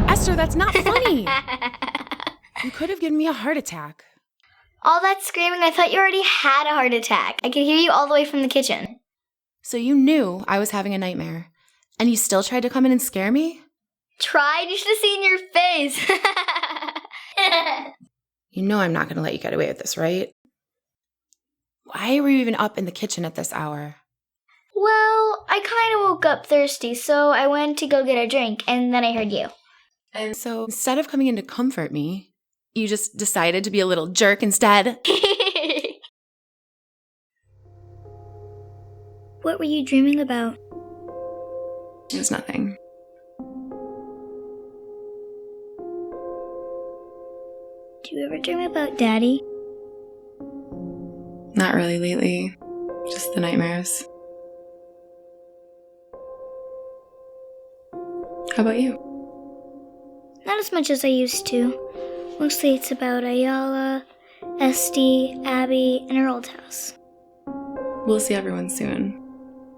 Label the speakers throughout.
Speaker 1: Esther, that's not funny. You could have given me a heart attack.
Speaker 2: All that screaming, I thought you already had a heart attack. I could hear you all the way from the kitchen.
Speaker 1: So you knew I was having a nightmare, and you still tried to come in and scare me?
Speaker 2: Tried? You should have seen your face.
Speaker 1: You know I'm not going to let you get away with this, right? Why were you even up in the kitchen at this hour?
Speaker 2: Well, I kind of woke up thirsty, so I went to go get a drink, and then I heard you.
Speaker 1: And so instead of coming in to comfort me, you just decided to be a little jerk instead?
Speaker 2: What were you dreaming about?
Speaker 1: It was nothing.
Speaker 2: Do you ever dream about Daddy?
Speaker 1: Not really lately. Just the nightmares. How about you?
Speaker 2: Not as much as I used to. Mostly it's about Ayala, Esty, Abby, and our old house.
Speaker 1: We'll see everyone soon.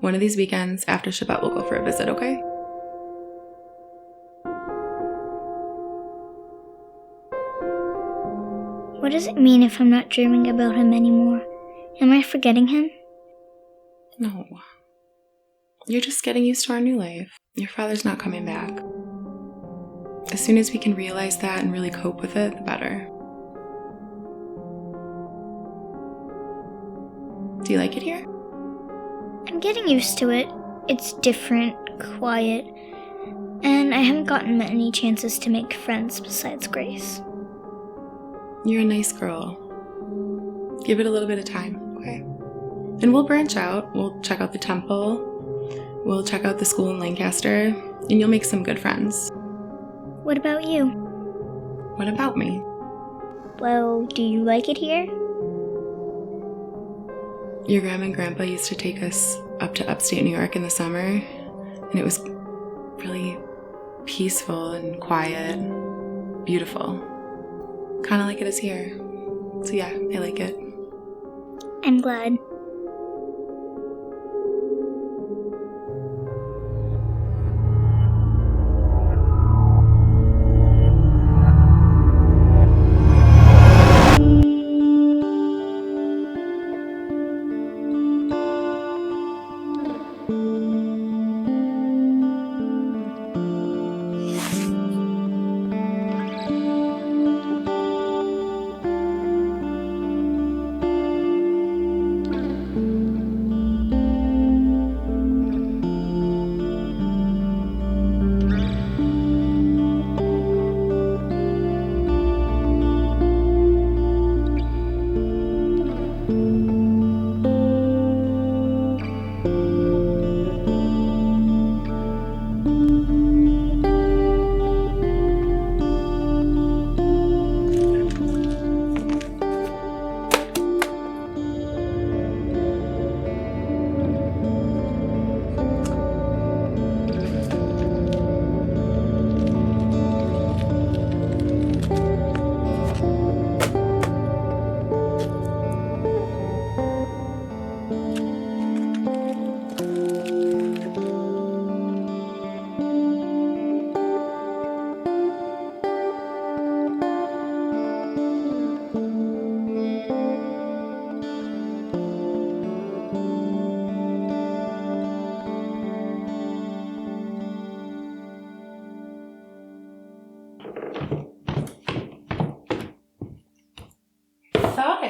Speaker 1: One of these weekends after Shabbat we'll go for a visit, okay?
Speaker 2: What does it mean if I'm not dreaming about him anymore? Am I forgetting him?
Speaker 1: No. You're just getting used to our new life. Your father's not coming back. As soon as we can realize that and really cope with it, the better. Do you like it here?
Speaker 2: I'm getting used to it. It's different, quiet, and I haven't gotten many chances to make friends besides Grace.
Speaker 1: You're a nice girl. Give it a little bit of time, okay? And we'll branch out. We'll check out the temple. We'll check out the school in Lancaster, and you'll make some good friends.
Speaker 2: What about you?
Speaker 1: What about me?
Speaker 2: Well, do you like it here?
Speaker 1: Your grandma and grandpa used to take us up to upstate New York in the summer, and it was really peaceful and quiet, beautiful. Kind of like it is here. So yeah, I like it.
Speaker 2: I'm glad.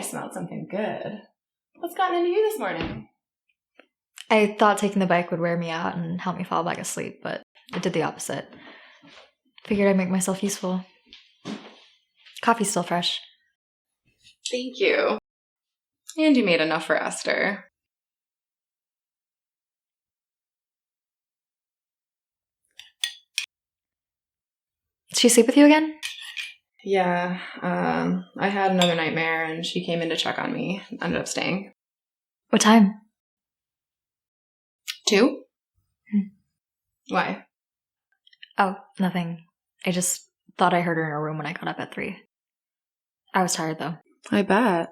Speaker 1: smelled something good. What's gotten into you this morning?
Speaker 3: I thought taking the bike would wear me out and help me fall back asleep, but it did the opposite. Figured I'd make myself useful. Coffee's still fresh.
Speaker 1: Thank you. And you made enough for Esther.
Speaker 3: Did she sleep with you again?
Speaker 1: Yeah, I had another nightmare and she came in to check on me. Ended up staying.
Speaker 3: What time?
Speaker 1: 2? Why?
Speaker 3: Oh, nothing. I just thought I heard her in her room when I got up at 3. I was tired, though.
Speaker 1: I bet.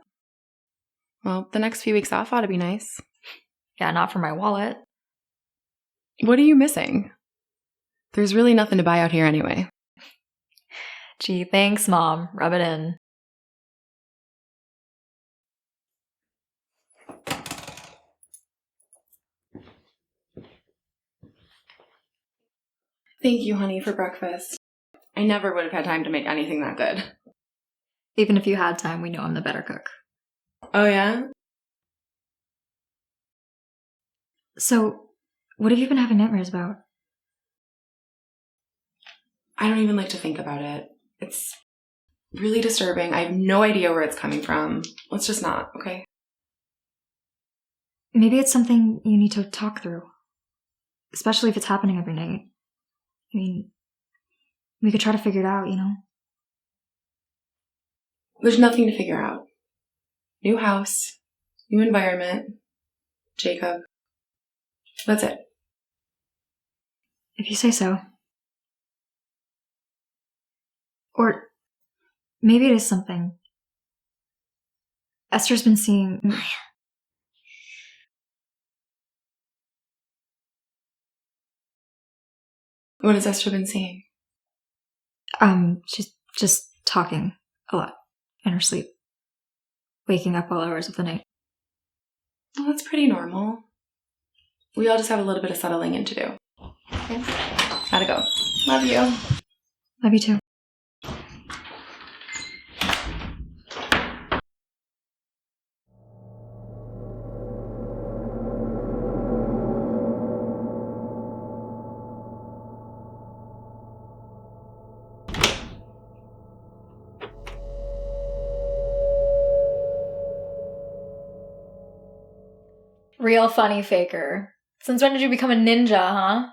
Speaker 1: Well, the next few weeks off ought to be nice.
Speaker 3: Yeah, not for my wallet.
Speaker 1: What are you missing? There's really nothing to buy out here anyway.
Speaker 3: Gee, thanks, Mom. Rub it in.
Speaker 1: Thank you, honey, for breakfast. I never would have had time to make anything that good.
Speaker 3: Even if you had time, we know I'm the better cook.
Speaker 1: Oh, yeah?
Speaker 3: So, what have you been having nightmares about?
Speaker 1: I don't even like to think about it. It's really disturbing. I have no idea where it's coming from. Let's just not, okay?
Speaker 3: Maybe it's something you need to talk through. Especially if it's happening every night. I mean, we could try to figure it out, you know?
Speaker 1: There's nothing to figure out. New house, new environment, Jacob. That's it.
Speaker 3: If you say so. Or maybe it is something. Esther's been seeing...
Speaker 1: What has Esther been seeing?
Speaker 3: She's just talking a lot in her sleep. Waking up all hours of the night.
Speaker 1: Well, that's pretty normal. We all just have a little bit of settling in to do. Okay? Gotta go. Love you.
Speaker 3: Love you too. Real funny faker. Since when did you become a ninja, huh?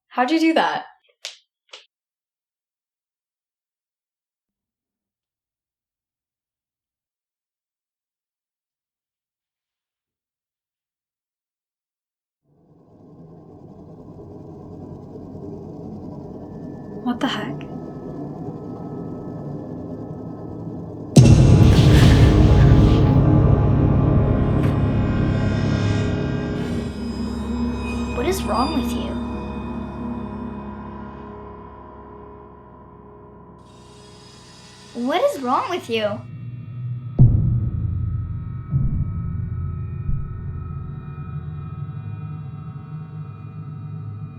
Speaker 3: How'd you do that? What the heck?
Speaker 2: What is wrong with you? What is wrong with you?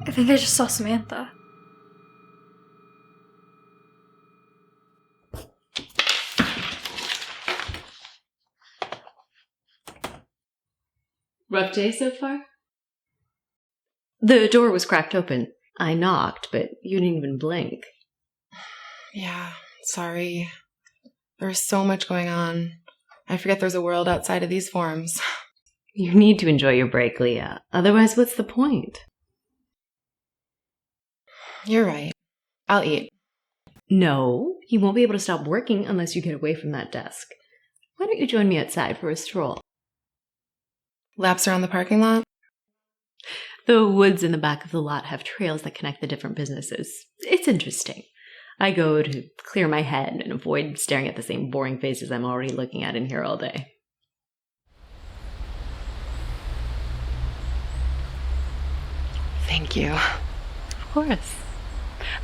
Speaker 3: I think I just saw Samantha.
Speaker 4: Rough day so far? The door was cracked open. I knocked, but you didn't even blink.
Speaker 1: Yeah, sorry. There's so much going on. I forget there's a world outside of these forms.
Speaker 4: You need to enjoy your break, Leah. Otherwise, what's the point?
Speaker 1: You're right. I'll eat.
Speaker 4: No, you won't be able to stop working unless you get away from that desk. Why don't you join me outside for a stroll?
Speaker 1: Laps around the parking lot?
Speaker 4: The woods in the back of the lot have trails that connect the different businesses. It's interesting. I go to clear my head and avoid staring at the same boring faces I'm already looking at in here all day.
Speaker 1: Thank you.
Speaker 4: Of course.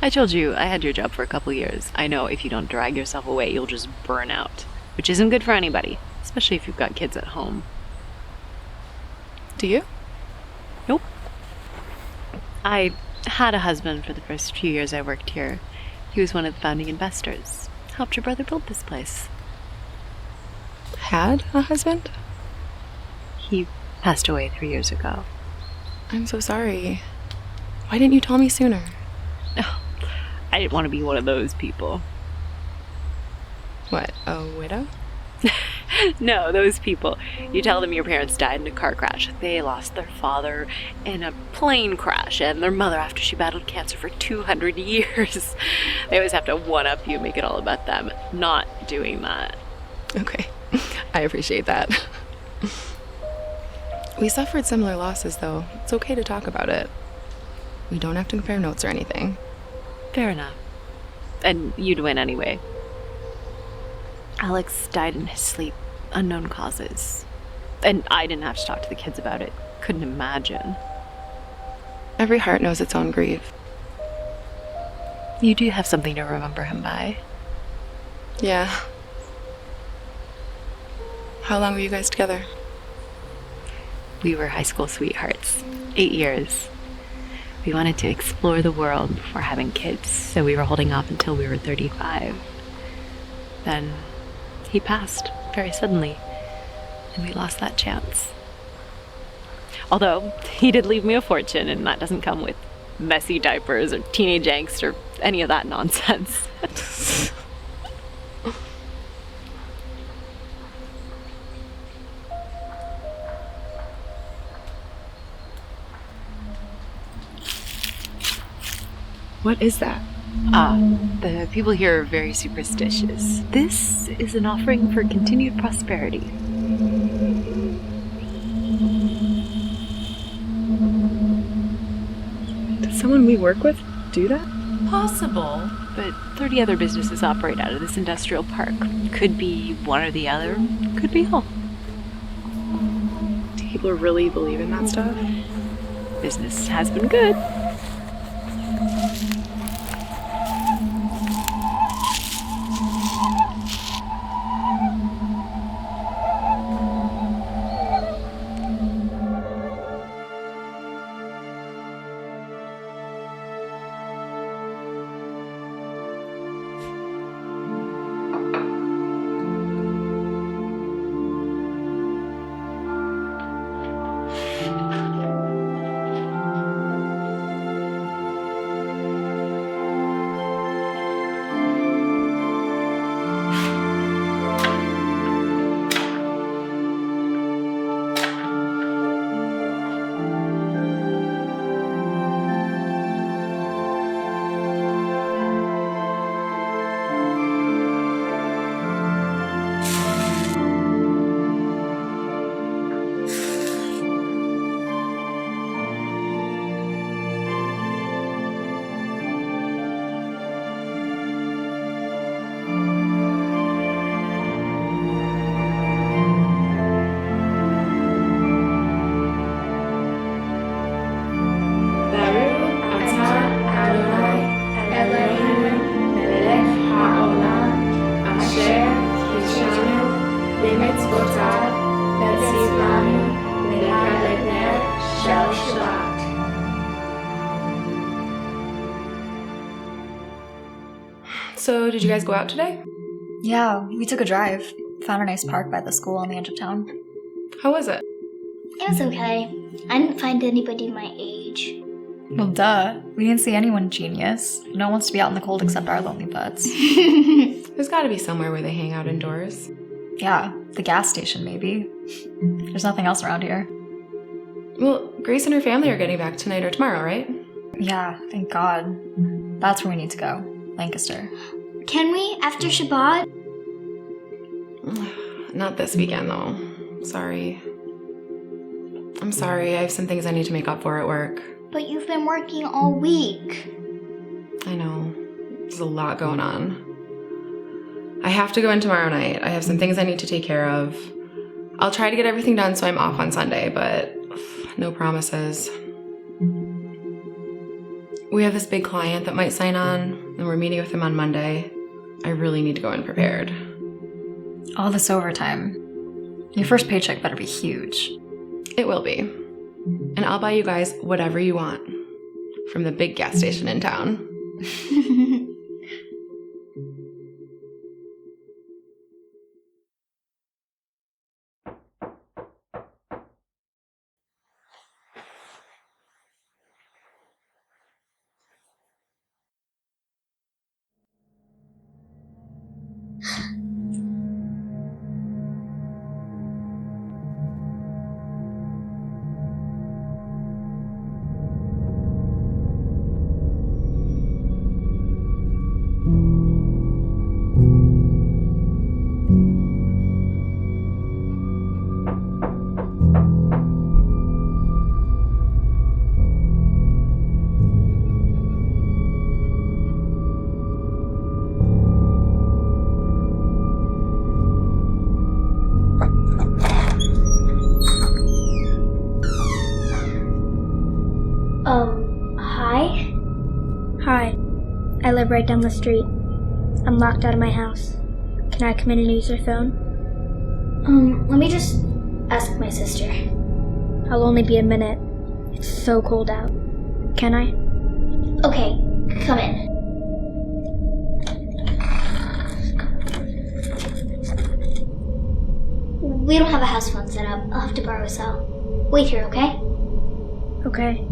Speaker 4: I told you I had your job for a couple years. I know if you don't drag yourself away, you'll just burn out, which isn't good for anybody, especially if you've got kids at home.
Speaker 1: Do you?
Speaker 4: Nope. I had a husband for the first few years I worked here. He was one of the founding investors. helped your brother build this place.
Speaker 1: Had a husband?
Speaker 4: He passed away 3 years ago.
Speaker 1: I'm so sorry. Why didn't you tell me sooner?
Speaker 4: Oh, I didn't want to be one of those people.
Speaker 1: What, a widow?
Speaker 4: No, those people. You tell them your parents died in a car crash. They lost their father in a plane crash, and their mother after she battled cancer for 200 years. They always have to one-up you, make it all about them. Not doing that.
Speaker 1: Okay, I appreciate that. We suffered similar losses, though. It's okay to talk about it. We don't have to compare notes or anything.
Speaker 4: Fair enough. And you'd win anyway. Alex died in his sleep, unknown causes. And I didn't have to talk to the kids about it. Couldn't imagine.
Speaker 1: Every heart knows its own grief.
Speaker 4: You do have something to remember him by.
Speaker 1: Yeah. How long were you guys together?
Speaker 4: We were high school sweethearts. 8 years. We wanted to explore the world before having kids, so we were holding off until we were 35. Then he passed very suddenly, and we lost that chance. Although, he did leave me a fortune, and that doesn't come with messy diapers or teenage angst or any of that nonsense.
Speaker 1: What is that?
Speaker 4: The people here are very superstitious. This is an offering for continued prosperity.
Speaker 1: Does someone we work with do that?
Speaker 4: Possible, but 30 other businesses operate out of this industrial park. Could be one or the other, could be all.
Speaker 1: Do people really believe in that stuff?
Speaker 4: Business has been good.
Speaker 1: So, did you guys go out today?
Speaker 3: Yeah, we took a drive. Found a nice park by the school on the edge of town.
Speaker 1: How was it?
Speaker 2: It was okay. I didn't find anybody my age.
Speaker 3: Well, duh. We didn't see anyone genius. No one wants to be out in the cold except our lonely butts.
Speaker 1: There's gotta be somewhere where they hang out indoors.
Speaker 3: Yeah, the gas station, maybe. There's nothing else around here.
Speaker 1: Well, Grace and her family are getting back tonight or tomorrow, right?
Speaker 3: Yeah, thank God. That's where we need to go. Lancaster.
Speaker 2: Can we, after Shabbat?
Speaker 1: Not this weekend, though. Sorry. I'm sorry, I have some things I need to make up for at work.
Speaker 2: But you've been working all week.
Speaker 1: I know. There's a lot going on. I have to go in tomorrow night. I have some things I need to take care of. I'll try to get everything done so I'm off on Sunday, but no promises. We have this big client that might sign on, and we're meeting with him on Monday. I really need to go in prepared.
Speaker 3: All this overtime. Your first paycheck better be huge.
Speaker 1: It will be. And I'll buy you guys whatever you want from the big gas station in town.
Speaker 2: Hi? Hi. I live right down the street. I'm locked out of my house. Can I come in and use your phone? Let me just ask my sister. I'll only be a minute. It's so cold out. Can I? Okay, come in. We don't have a house phone set up. I'll have to borrow a cell. Wait here, okay? Okay.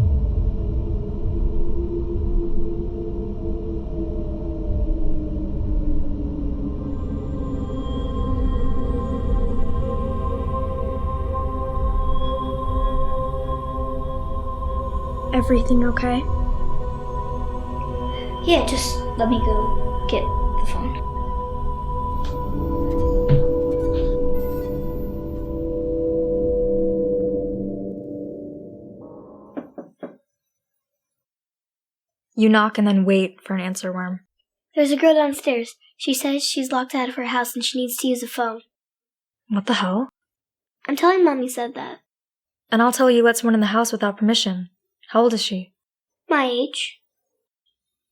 Speaker 2: Everything okay? Yeah, just let me go get the phone.
Speaker 3: You knock and then wait for an answer worm.
Speaker 2: There's a girl downstairs. She says she's locked out of her house and she needs to use a phone.
Speaker 3: What the hell?
Speaker 2: I'm telling Mom you said that.
Speaker 3: And I'll tell you let someone in the house without permission. How old is she?
Speaker 2: My age.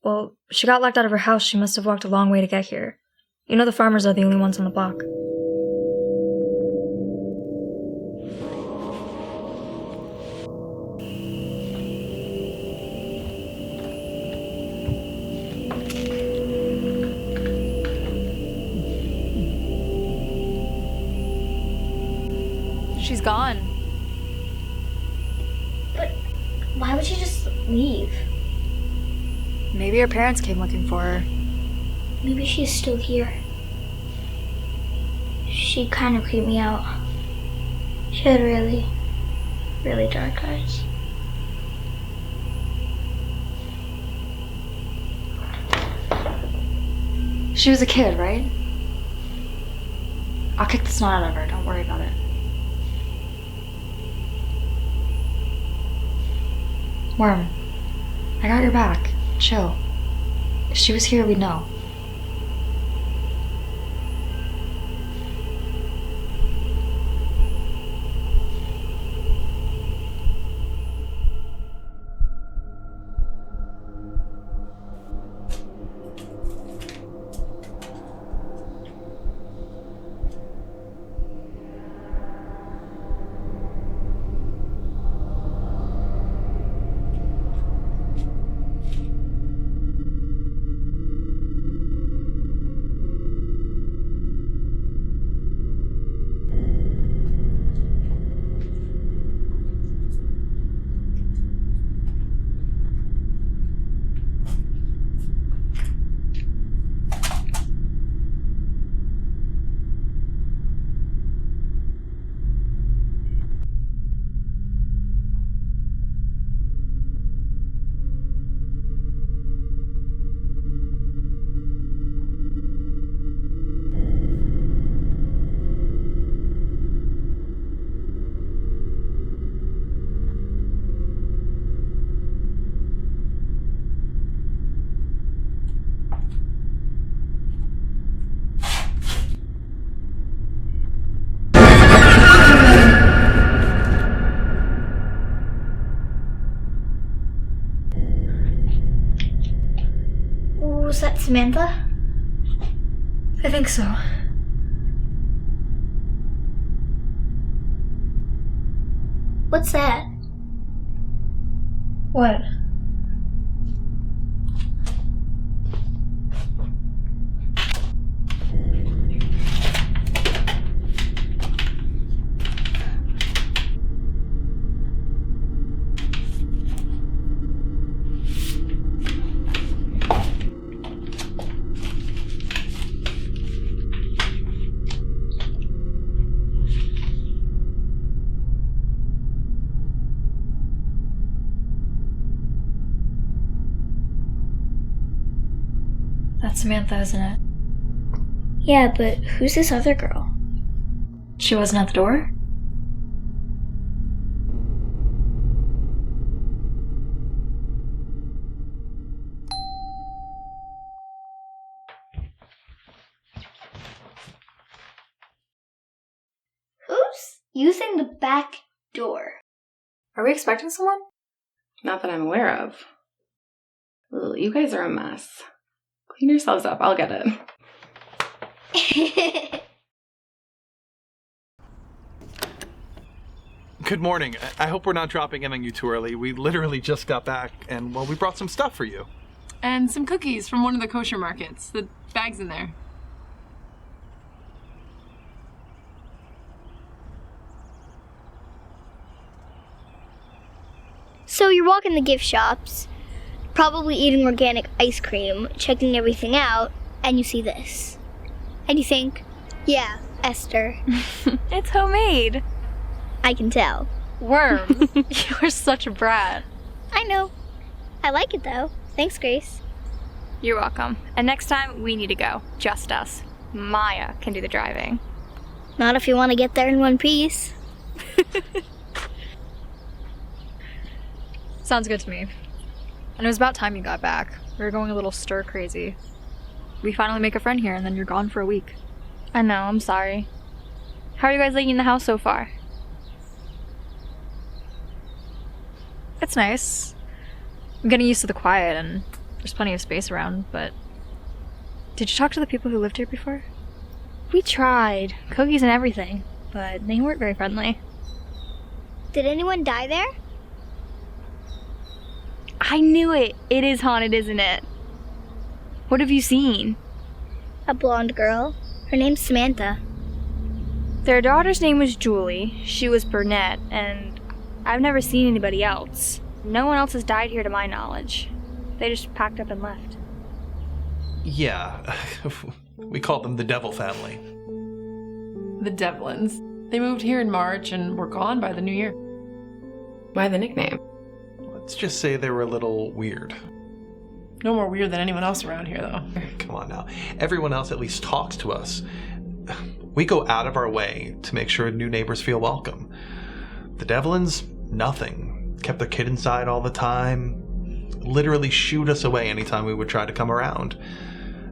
Speaker 3: Well, she got locked out of her house. She must have walked a long way to get here. You know the farmers are the only ones on the block. She's gone.
Speaker 2: But why would she just leave?
Speaker 3: Maybe her parents came looking for her.
Speaker 2: Maybe she's still here. She kind of creeped me out. She had really, really dark eyes.
Speaker 3: She was a kid, right? I'll kick the snot out of her. Don't worry about it. Worm, I got your back. Chill. If she was here, we'd know.
Speaker 2: Was that Samantha?
Speaker 3: I think so.
Speaker 2: What's that?
Speaker 3: What? That's Samantha, isn't it?
Speaker 2: Yeah, but who's this other girl?
Speaker 3: She wasn't at the door?
Speaker 2: Who's using the back door?
Speaker 3: Are we expecting someone?
Speaker 1: Not that I'm aware of. Ugh, you guys are a mess. Clean yourselves up. I'll get it.
Speaker 5: Good morning. I hope we're not dropping in on you too early. We literally just got back, and, well, we brought some stuff for you.
Speaker 6: And some cookies from one of the kosher markets. The bag's in there.
Speaker 2: So you're walking the gift shops, probably eating organic ice cream, checking everything out, and you see this. And you think, yeah, Esther.
Speaker 7: It's homemade.
Speaker 2: I can tell.
Speaker 7: Worm. You're such a brat.
Speaker 2: I know. I like it though. Thanks, Grace.
Speaker 7: You're welcome. And next time, we need to go. Just us. Maya can do the driving.
Speaker 2: Not if you want to get there in one piece.
Speaker 3: Sounds good to me. And it was about time you got back. We were going a little stir crazy. We finally make a friend here, and then you're gone for a week.
Speaker 7: I know, I'm sorry. How are you guys liking in the house so far?
Speaker 3: It's nice. I'm getting used to the quiet, and there's plenty of space around, but... Did you talk to the people who lived here before?
Speaker 7: We tried. Cookies and everything. But they weren't very friendly.
Speaker 2: Did anyone die there?
Speaker 7: I knew it. It is haunted, isn't it? What have you seen?
Speaker 2: A blonde girl. Her name's Samantha.
Speaker 7: Their daughter's name was Julie. She was brunette, and I've never seen anybody else. No one else has died here to my knowledge. They just packed up and left.
Speaker 5: Yeah, we call them the Devil family.
Speaker 6: The Devlins. They moved here in March and were gone by the new year.
Speaker 1: Why the nickname?
Speaker 5: Let's just say they were a little weird.
Speaker 6: No more weird than anyone else around here, though.
Speaker 5: Come on now. Everyone else at least talks to us. We go out of our way to make sure new neighbors feel welcome. The Devlins, nothing. Kept their kid inside all the time. Literally shooed us away anytime we would try to come around.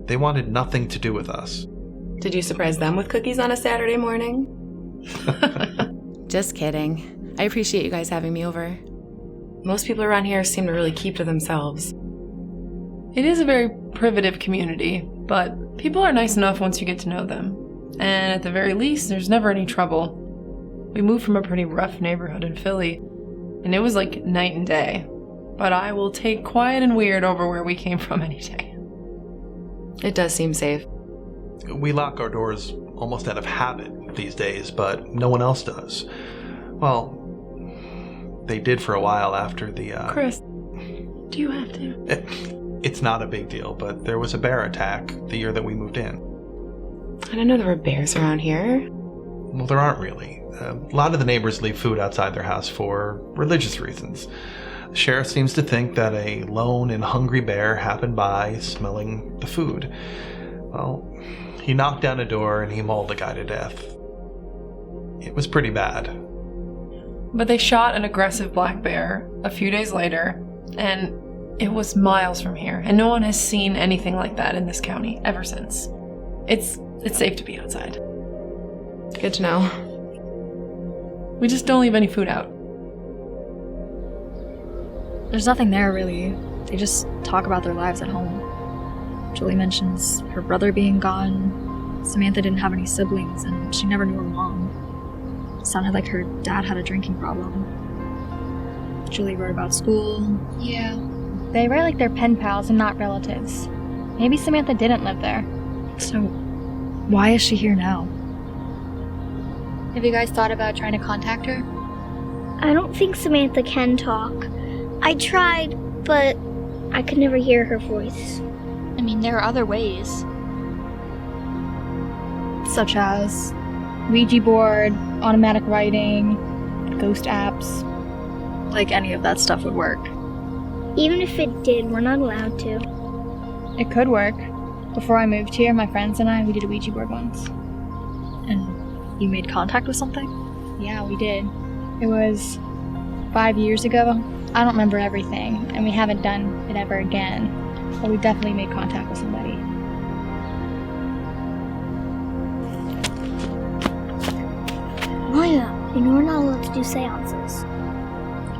Speaker 5: They wanted nothing to do with us.
Speaker 1: Did you surprise them with cookies on a Saturday morning? Just kidding. I appreciate you guys having me over. Most people around here seem to really keep to themselves.
Speaker 6: It is a very privative community, but people are nice enough once you get to know them. And at the very least, there's never any trouble. We moved from a pretty rough neighborhood in Philly, and it was like night and day. But I will take quiet and weird over where we came from any day.
Speaker 1: It does seem safe.
Speaker 5: We lock our doors almost out of habit these days, but no one else does. Well, they did for a while after the,
Speaker 6: Chris, do you have to?
Speaker 5: It's not a big deal, but there was a bear attack the year that we moved in.
Speaker 1: I didn't know there were bears around here.
Speaker 5: Well, there aren't really. A lot of the neighbors leave food outside their house for religious reasons. The sheriff seems to think that a lone and hungry bear happened by smelling the food. Well, he knocked down a door and he mauled a guy to death. It was pretty bad.
Speaker 6: But they shot an aggressive black bear a few days later, and it was miles from here, and no one has seen anything like that in this county ever since. It's safe to be outside.
Speaker 1: Good to know.
Speaker 6: We just don't leave any food out.
Speaker 3: There's nothing there, really. They just talk about their lives at home. Julie mentions her brother being gone. Samantha didn't have any siblings, and she never knew her mom. It sounded like her dad had a drinking problem. Julie wrote about school.
Speaker 7: Yeah. They write like they're pen pals and not relatives. Maybe Samantha didn't live there.
Speaker 3: So, why is she here now?
Speaker 7: Have you guys thought about trying to contact her?
Speaker 2: I don't think Samantha can talk. I tried, but I could never hear her voice.
Speaker 7: I mean, there are other ways.
Speaker 3: Such as?
Speaker 7: Ouija board, automatic writing, ghost apps.
Speaker 3: Like any of that stuff would work.
Speaker 2: Even if it did, we're not allowed to.
Speaker 7: It could work. Before I moved here, my friends and I, we did a Ouija board once.
Speaker 3: And you made contact with something?
Speaker 7: Yeah, we did. It was 5 years ago. I don't remember everything, and we haven't done it ever again. But we definitely made contact with somebody.
Speaker 2: Maya, you know we're not allowed to do seances.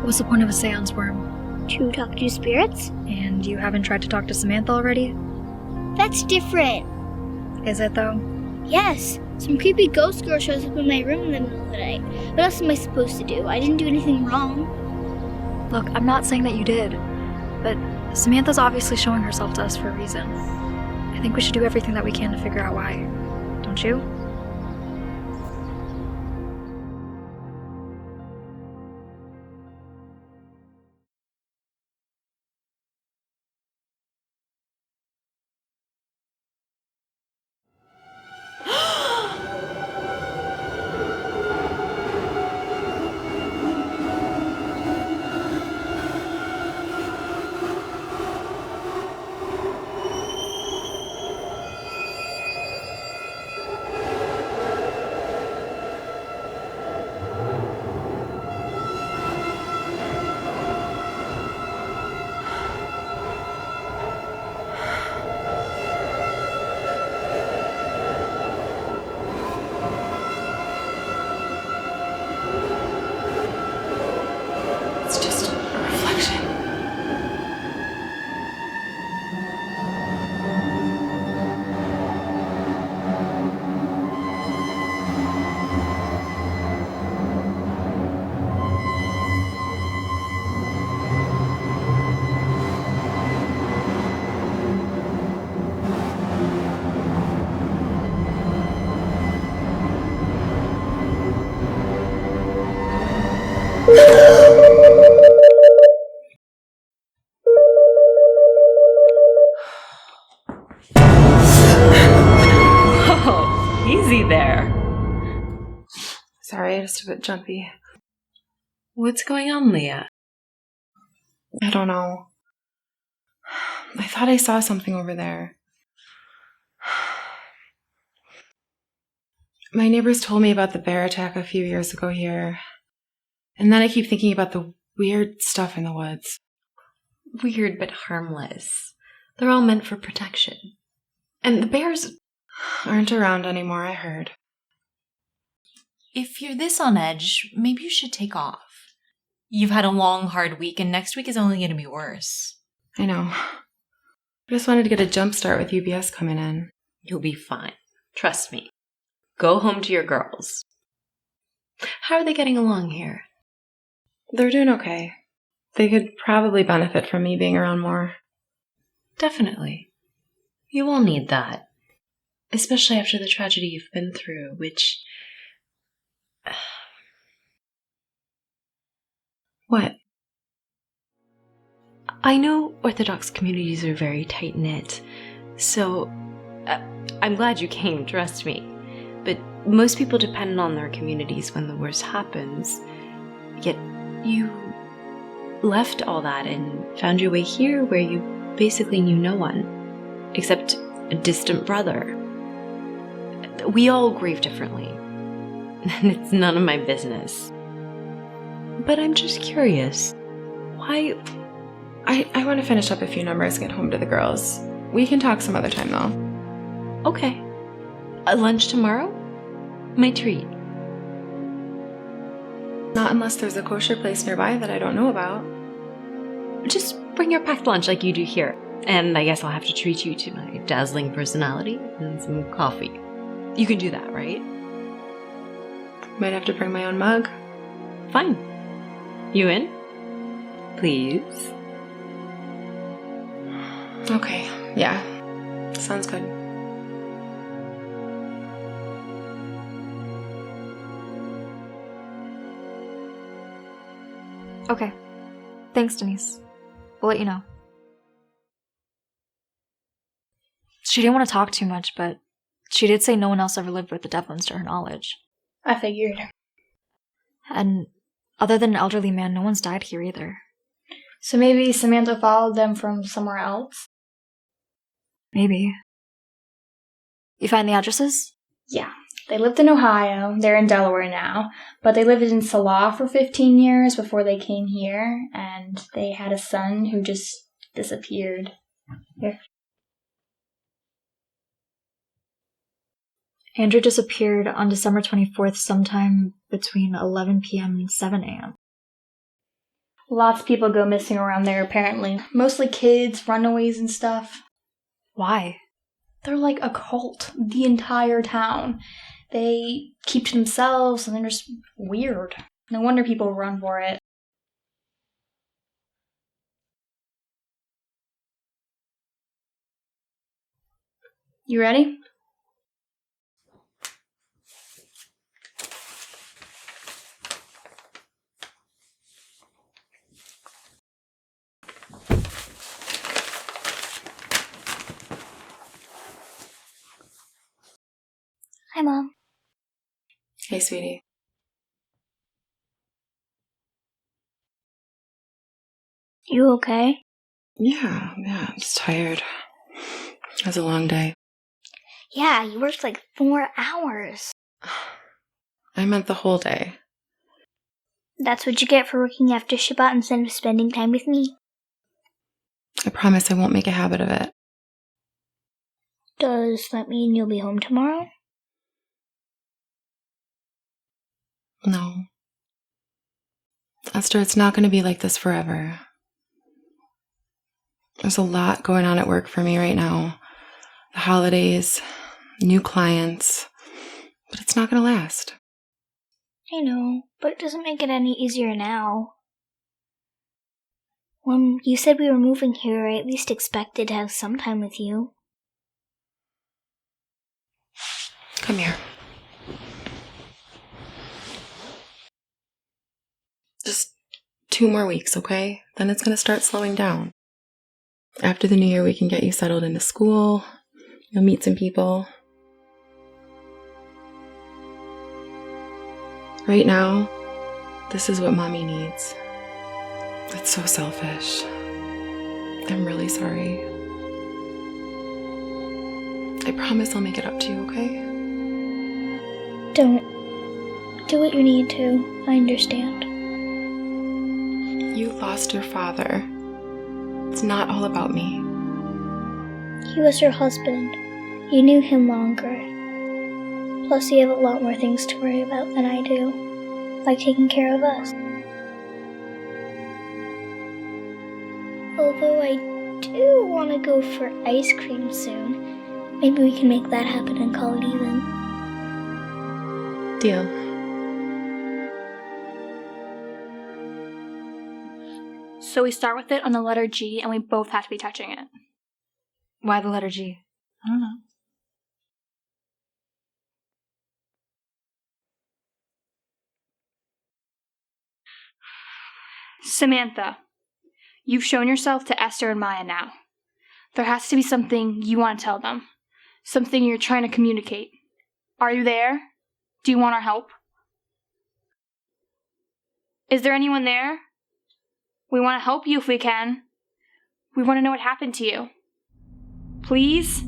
Speaker 3: What's the point of a seance, Worm?
Speaker 2: To talk to spirits?
Speaker 3: And you haven't tried to talk to Samantha already?
Speaker 2: That's different.
Speaker 3: Is it though?
Speaker 2: Yes. Some creepy ghost girl shows up in my room in the middle of the night. What else am I supposed to do? I didn't do anything wrong.
Speaker 3: Look, I'm not saying that you did, but Samantha's obviously showing herself to us for a reason. I think we should do everything that we can to figure out why. Don't you?
Speaker 1: It's just a reflection.
Speaker 4: Oh, easy there.
Speaker 1: Sorry, just a bit jumpy.
Speaker 4: What's going on, Leah?
Speaker 1: I don't know. I thought I saw something over there. My neighbors told me about the bear attack a few years ago here. And then I keep thinking about the weird stuff in the woods.
Speaker 4: Weird but harmless. They're all meant for protection. And the bears
Speaker 1: Aren't around anymore, I heard.
Speaker 8: If you're this on edge, maybe you should take off. You've had a long, hard week, and next week is only going to be worse.
Speaker 1: I know. I just wanted to get a jump start with UBS coming in.
Speaker 4: You'll be fine. Trust me. Go home to your girls. How are they getting along here?
Speaker 1: They're doing okay. They could probably benefit from me being around more.
Speaker 4: Definitely. You will need that. Especially after the tragedy you've been through, which...
Speaker 1: What?
Speaker 4: I know Orthodox communities are very tight-knit, so I'm glad you came, trust me. But most people depend on their communities when the worst happens. Yet you left all that and found your way here where you basically knew no one, except a distant brother. We all grieve differently, and it's none of my business. But I'm just curious, why...
Speaker 1: I want to finish up a few numbers and get home to the girls. We can talk some other time, though.
Speaker 4: Okay. Lunch tomorrow? My treat.
Speaker 1: Not unless there's a kosher place nearby that I don't know about.
Speaker 4: Just bring your packed lunch like you do here. And I guess I'll have to treat you to my dazzling personality and some coffee. You can do that, right?
Speaker 1: Might have to bring my own mug.
Speaker 4: Fine. You in? Please?
Speaker 1: Okay, yeah. Sounds good.
Speaker 3: Okay. Thanks, Denise. We'll let you know. She didn't want to talk too much, but she did say no one else ever lived with the Devlins to her knowledge.
Speaker 2: I figured.
Speaker 3: And other than an elderly man, no one's died here either.
Speaker 2: So maybe Samantha followed them from somewhere else?
Speaker 3: Maybe. You find the addresses?
Speaker 2: Yeah. They lived in Ohio. They're in Delaware now. But they lived in Salah for 15 years before they came here. And they had a son who just disappeared. Here.
Speaker 3: Andrew disappeared on December 24th sometime between 11 p.m. and 7 a.m.
Speaker 2: Lots of people go missing around there, apparently. Mostly kids, runaways, and stuff.
Speaker 3: Why?
Speaker 2: They're like a cult, the entire town. They keep to themselves, and they're just weird. No wonder people run for it. You ready? Hi, Mom.
Speaker 1: Hey, sweetie.
Speaker 2: You okay?
Speaker 1: Yeah, I'm just tired. It was a long day.
Speaker 2: Yeah, you worked like 4 hours.
Speaker 1: I meant the whole day.
Speaker 2: That's what you get for working after Shabbat instead of spending time with me.
Speaker 1: I promise I won't make a habit of it.
Speaker 2: Does that mean you'll be home tomorrow?
Speaker 1: No. Esther, it's not going to be like this forever. There's a lot going on at work for me right now. The holidays, new clients, but it's not going to last.
Speaker 2: I know, but it doesn't make it any easier now. When you said we were moving here, I at least expected to have some time with you.
Speaker 1: Come here. Just 2 more weeks, okay? Then it's going to start slowing down. After the new year, we can get you settled into school. You'll meet some people. Right now, this is what Mommy needs. It's so selfish. I'm really sorry. I promise I'll make it up to you, okay?
Speaker 2: Don't. Do what you need to. I understand.
Speaker 1: You lost your father. It's not all about me.
Speaker 2: He was your husband. You knew him longer. Plus, you have a lot more things to worry about than I do, like taking care of us. Although I do want to go for ice cream soon, maybe we can make that happen and call it even.
Speaker 1: Deal.
Speaker 2: So we start with it on the letter G, and we both have to be touching it.
Speaker 3: Why the letter G?
Speaker 2: I don't know. Samantha, you've shown yourself to Esther and Maya now. There has to be something you want to tell them. Something you're trying to communicate. Are you there? Do you want our help? Is there anyone there? We want to help you if we can. We want to know what happened to you. Please?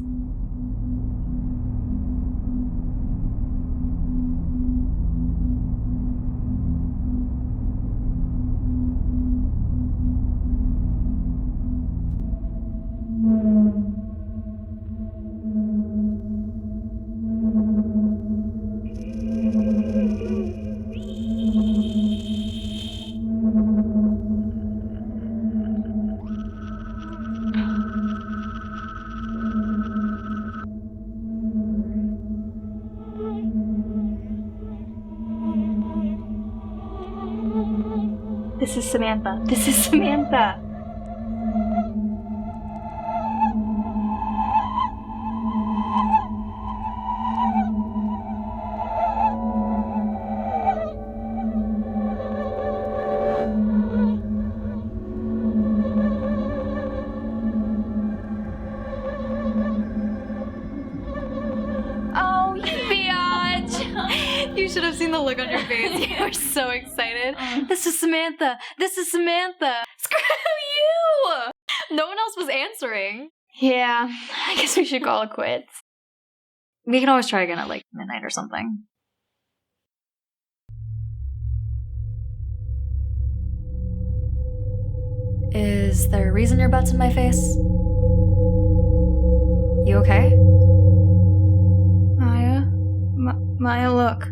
Speaker 2: This is Samantha. This is Samantha.
Speaker 7: Oh, you biatch! You should have seen the look on your face. You were so excited. This is Samantha. This is Samantha. Screw you! No one else was answering.
Speaker 2: Yeah, I guess we should call it quits.
Speaker 3: We can always try again at like midnight or something. Is there a reason your butt's in my face? You okay?
Speaker 2: Maya, look.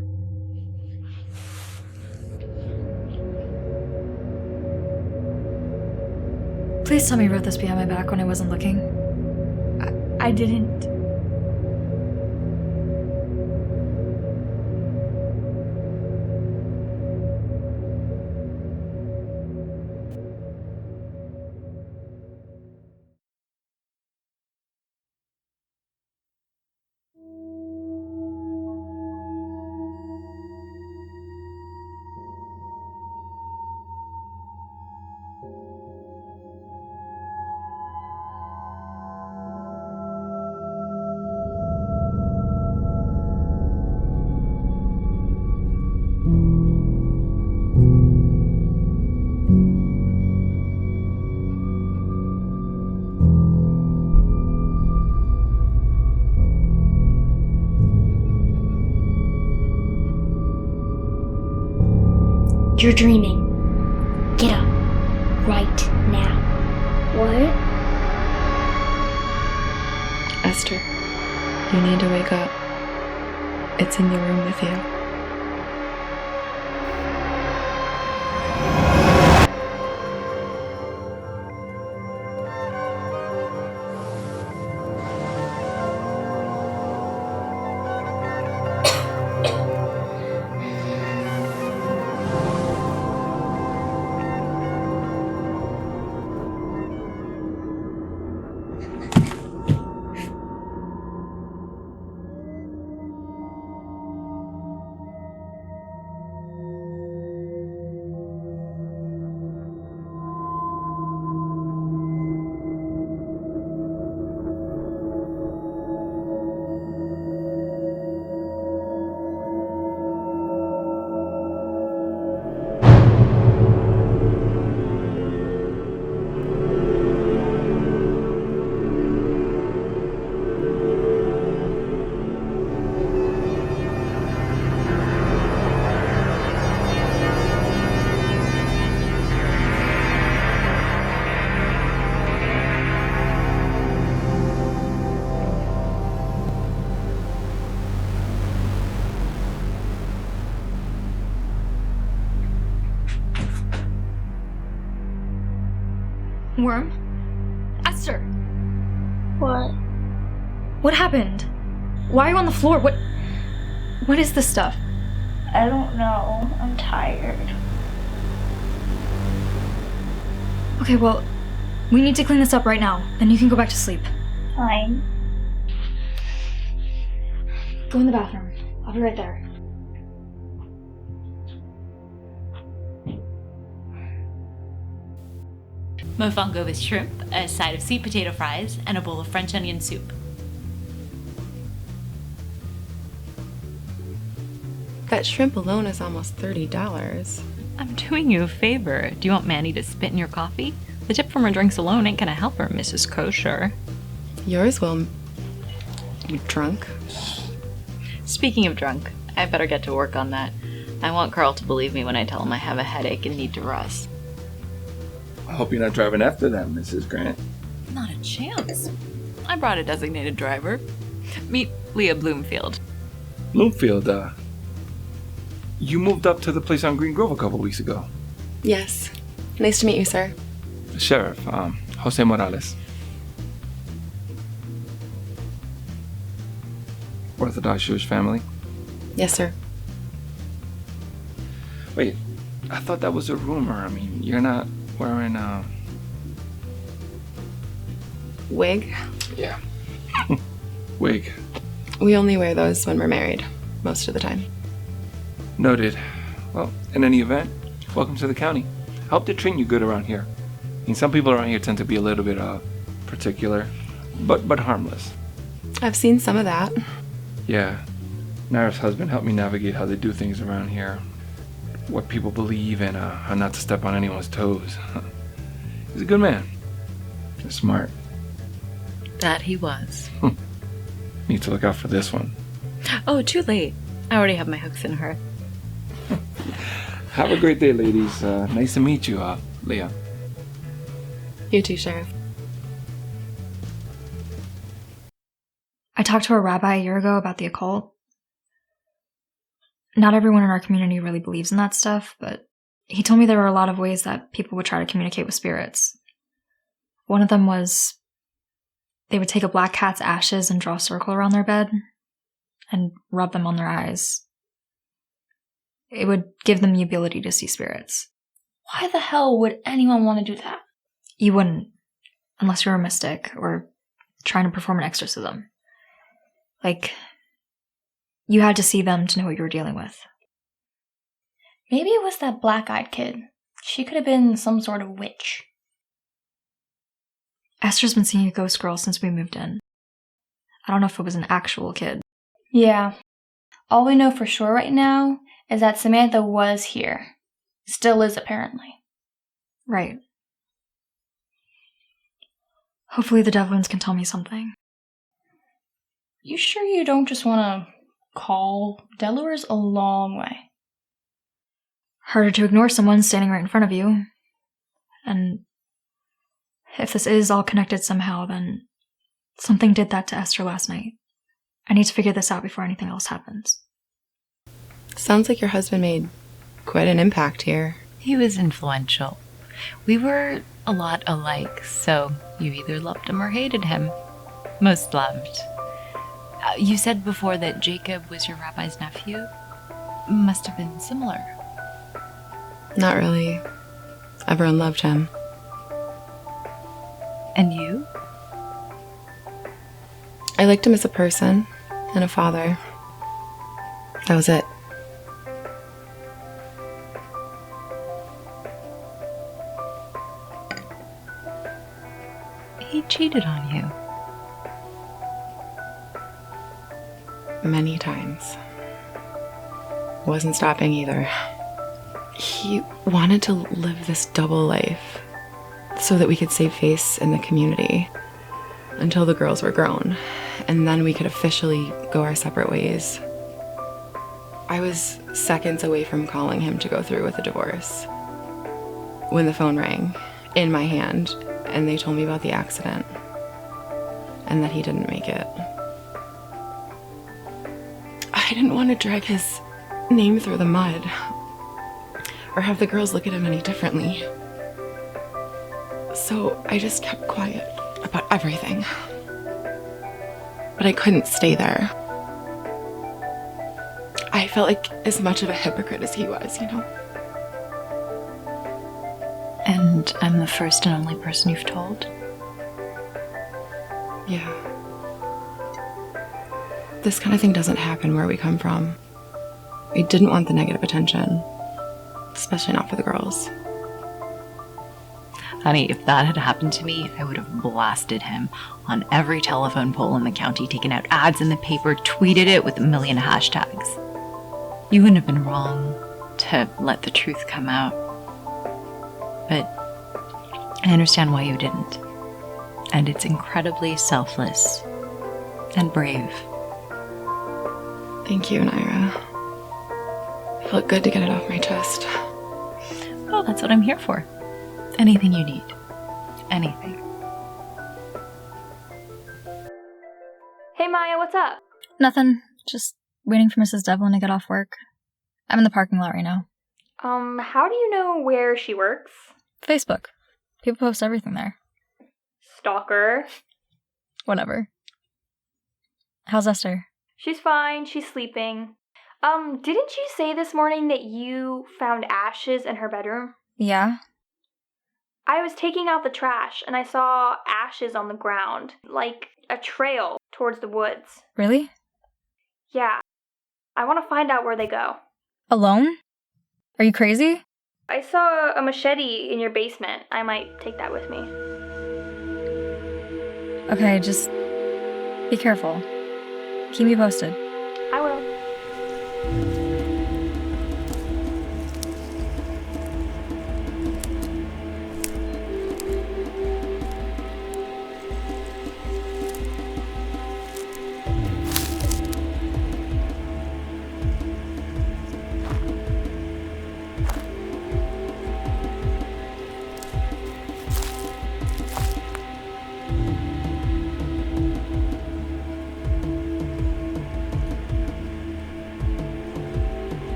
Speaker 3: Please tell me you wrote this behind my back when I wasn't looking.
Speaker 2: I didn't. You're dreaming. Get up. Right now. What?
Speaker 1: Esther, you need to wake up. It's in your room with you.
Speaker 3: Worm? Esther!
Speaker 2: What?
Speaker 3: What happened? Why are you on the floor? What is this stuff?
Speaker 2: I don't know. I'm tired.
Speaker 3: Okay, well, we need to clean this up right now. Then you can go back to sleep.
Speaker 2: Fine.
Speaker 3: Go in the bathroom. I'll be right there.
Speaker 8: Mofongo with shrimp, a side of sweet potato fries, and a bowl of French onion soup.
Speaker 1: That shrimp alone is almost $30.
Speaker 8: I'm doing you a favor. Do you want Manny to spit in your coffee? The tip from her drinks alone ain't gonna help her, Mrs. Kosher.
Speaker 1: Yours will. You drunk?
Speaker 8: Speaking of drunk, I better get to work on that. I want Carl to believe me when I tell him I have a headache and need to rest.
Speaker 9: I hope you're not driving after that, Mrs. Grant.
Speaker 8: Not a chance. I brought a designated driver. Meet Leah Bloomfield.
Speaker 9: Bloomfield, you moved up to the place on Green Grove a couple weeks ago.
Speaker 1: Yes. Nice to meet you, sir.
Speaker 9: Sheriff, Jose Morales. Orthodox Jewish family.
Speaker 1: Yes, sir.
Speaker 9: Wait, I thought that was a rumor. I mean, you're not wearing a...
Speaker 1: Wig?
Speaker 9: Yeah. Wig.
Speaker 1: We only wear those when we're married, most of the time.
Speaker 9: Noted. Well, in any event, welcome to the county. I hope they're treating you good around here. I mean, some people around here tend to be a little bit, particular, but harmless.
Speaker 1: I've seen some of that.
Speaker 9: Yeah. Nara's husband helped me navigate how they do things around here. What people believe and how not to step on anyone's toes. He's a good man. He's smart.
Speaker 8: That he was.
Speaker 9: Need to look out for this one.
Speaker 8: Oh, too late. I already have my hooks in her.
Speaker 9: Have a great day, ladies. Nice to meet you, Leah.
Speaker 1: You too, Sheriff.
Speaker 3: I talked to a rabbi a year ago about the occult. Not everyone in our community really believes in that stuff, but he told me there were a lot of ways that people would try to communicate with spirits. One of them was they would take a black cat's ashes and draw a circle around their bed and rub them on their eyes. It would give them the ability to see spirits.
Speaker 2: Why the hell would anyone want to do that?
Speaker 3: You wouldn't, unless you were a mystic or trying to perform an exorcism. Like, you had to see them to know what you were dealing with.
Speaker 2: Maybe it was that black-eyed kid. She could have been some sort of witch.
Speaker 3: Esther's been seeing a ghost girl since we moved in. I don't know if it was an actual kid.
Speaker 2: Yeah. All we know for sure right now is that Samantha was here. Still is, apparently.
Speaker 3: Right. Hopefully the Devlins can tell me something.
Speaker 2: You sure you don't just want to call? Delaware's a long way.
Speaker 3: Harder to ignore someone standing right in front of you. And if this is all connected somehow, then something did that to Esther last night. I need to figure this out before anything else happens.
Speaker 1: Sounds like your husband made quite an impact here.
Speaker 8: He was influential. We were a lot alike, so you either loved him or hated him. Most loved. You said before that Jacob was your rabbi's nephew? Must have been similar.
Speaker 1: Not really. Everyone loved him.
Speaker 8: And you?
Speaker 1: I liked him as a person and a father. That was it.
Speaker 8: He cheated on you.
Speaker 1: Many times. Wasn't stopping either. He wanted to live this double life so that we could save face in the community until the girls were grown, and then we could officially go our separate ways. I was seconds away from calling him to go through with a divorce when the phone rang in my hand and they told me about the accident and that he didn't make it. I didn't want to drag his name through the mud or have the girls look at him any differently. So I just kept quiet about everything. But I couldn't stay there. I felt like as much of a hypocrite as he was, you know?
Speaker 8: And I'm the first and only person you've told?
Speaker 1: Yeah. This kind of thing doesn't happen where we come from. I didn't want the negative attention, especially not for the girls.
Speaker 8: Honey, if that had happened to me, I would have blasted him on every telephone pole in the county, taken out ads in the paper, tweeted it with 1 million hashtags. You wouldn't have been wrong to let the truth come out. But I understand why you didn't. And it's incredibly selfless and brave.
Speaker 1: Thank you, Naira. It felt good to get it off my chest.
Speaker 8: Well, that's what I'm here for. Anything you need. Anything.
Speaker 2: Hey Maya, what's up?
Speaker 3: Nothing. Just waiting for Mrs. Devlin to get off work. I'm in the parking lot right now.
Speaker 2: How do you know where she works?
Speaker 3: Facebook. People post everything there.
Speaker 2: Stalker.
Speaker 3: Whatever. How's Esther?
Speaker 2: She's fine, she's sleeping. Didn't you say this morning that you found ashes in her bedroom?
Speaker 3: Yeah?
Speaker 2: I was taking out the trash and I saw ashes on the ground, like a trail towards the woods.
Speaker 3: Really?
Speaker 2: Yeah. I want to find out where they go.
Speaker 3: Alone? Are you crazy?
Speaker 2: I saw a machete in your basement. I might take that with me.
Speaker 3: Okay, just be careful. Keep me posted.
Speaker 2: I will.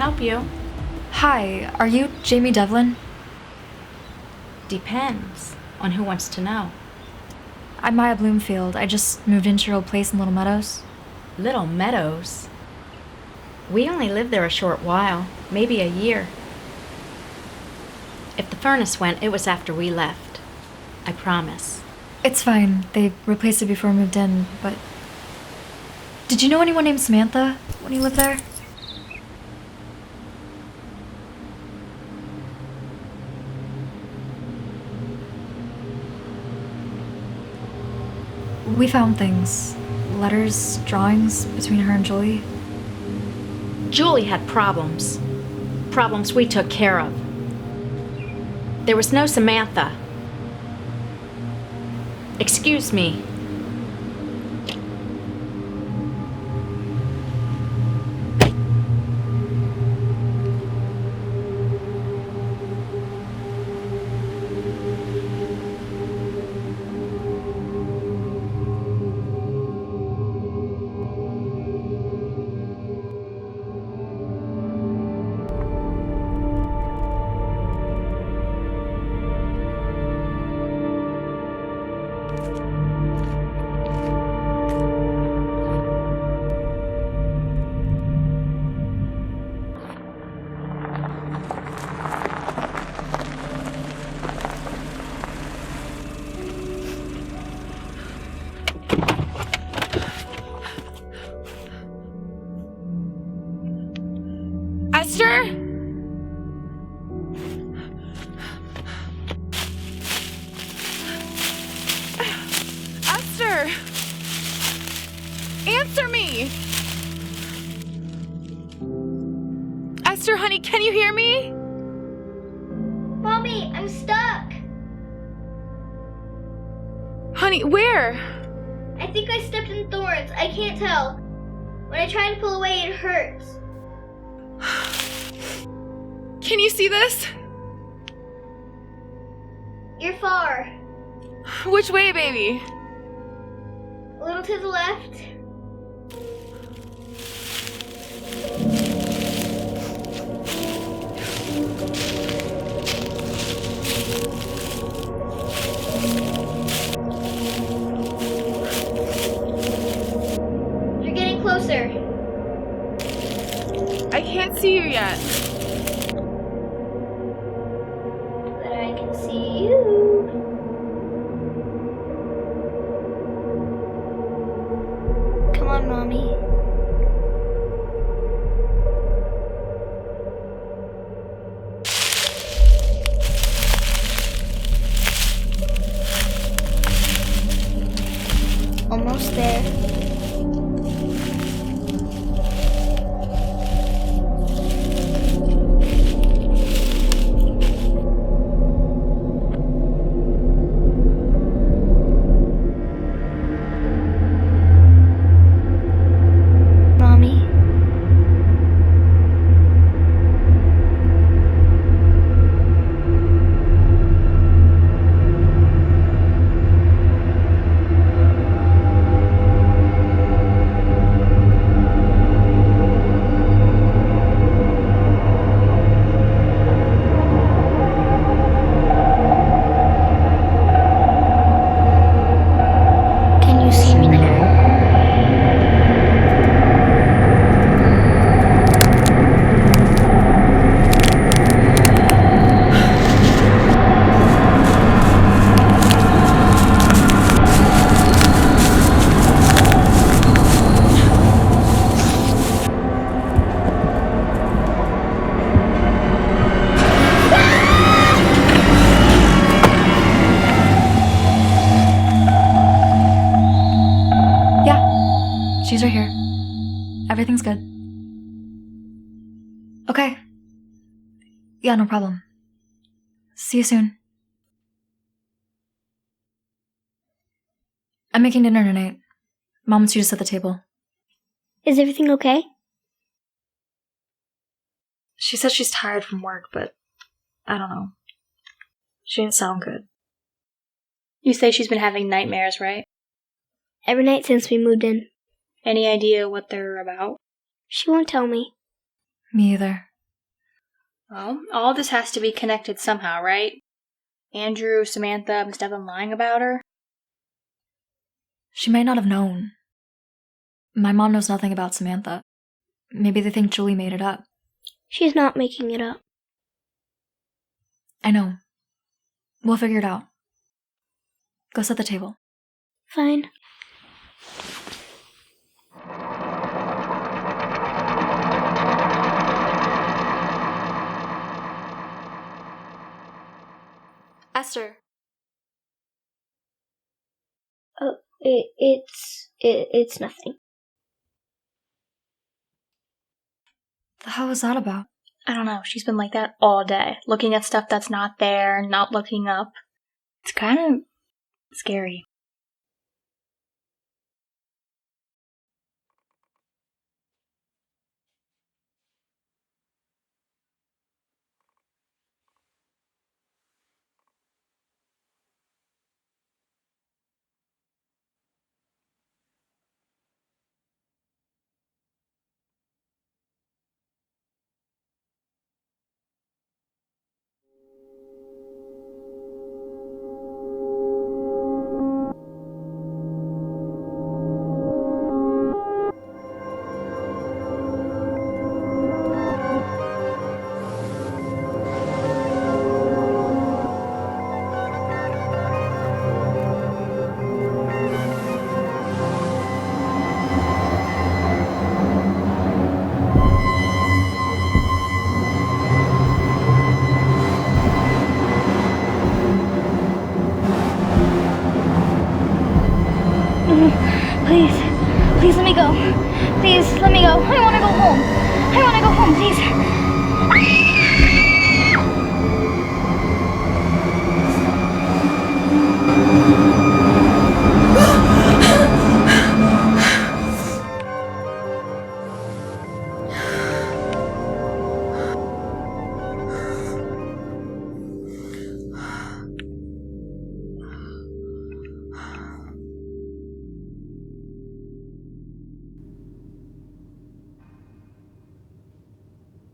Speaker 10: help you?
Speaker 3: Hi, are you Jamie Devlin?
Speaker 10: Depends on who wants to know.
Speaker 3: I'm Maya Bloomfield. I just moved into your old place in Little Meadows.
Speaker 10: Little Meadows? We only lived there a short while, maybe a year. If the furnace went, it was after we left. I promise.
Speaker 3: It's fine. They replaced it before I moved in, but... Did you know anyone named Samantha when you lived there? We found things. Letters, drawings between her and Julie.
Speaker 10: Julie had problems. Problems we took care of. There was no Samantha. Excuse me.
Speaker 6: Esther? Esther! Answer me! Esther, honey, can you hear me?
Speaker 2: Mommy, I'm stuck.
Speaker 6: Honey, where?
Speaker 2: I think I stepped in thorns. I can't tell. When I try to pull away, it hurts.
Speaker 6: Can you see this?
Speaker 2: You're far.
Speaker 6: Which way, baby?
Speaker 2: A little to the left. You're getting closer.
Speaker 6: I can't see you yet.
Speaker 2: But I can see you. Come on, Mommy. Almost there. Mommy. Can you see me now?
Speaker 3: Yeah, she's right here. Everything's good. Okay. Yeah, no problem. See you soon. I'm making dinner tonight. Mom wants you to set the table.
Speaker 2: Is everything okay?
Speaker 3: She said she's tired from work, but I don't know. She didn't sound good.
Speaker 11: You say she's been having nightmares, right?
Speaker 2: Every night since we moved in.
Speaker 11: Any idea what they're about?
Speaker 2: She won't tell me.
Speaker 3: Me either.
Speaker 11: Well, all this has to be connected somehow, right? Andrew, Samantha, Miss Devlin lying about her?
Speaker 3: She might not have known. My mom knows nothing about Samantha. Maybe they think Julie made it up.
Speaker 2: She's not making it up.
Speaker 3: I know. We'll figure it out. Go set the table.
Speaker 2: Fine.
Speaker 3: Esther.
Speaker 2: Oh, it's nothing.
Speaker 3: The hell was that about?
Speaker 11: I don't know. She's been like that all day, looking at stuff that's not there, not looking up. It's kind of scary.
Speaker 2: Please let me go. Please let me go. I want to go home. I want to go home, please.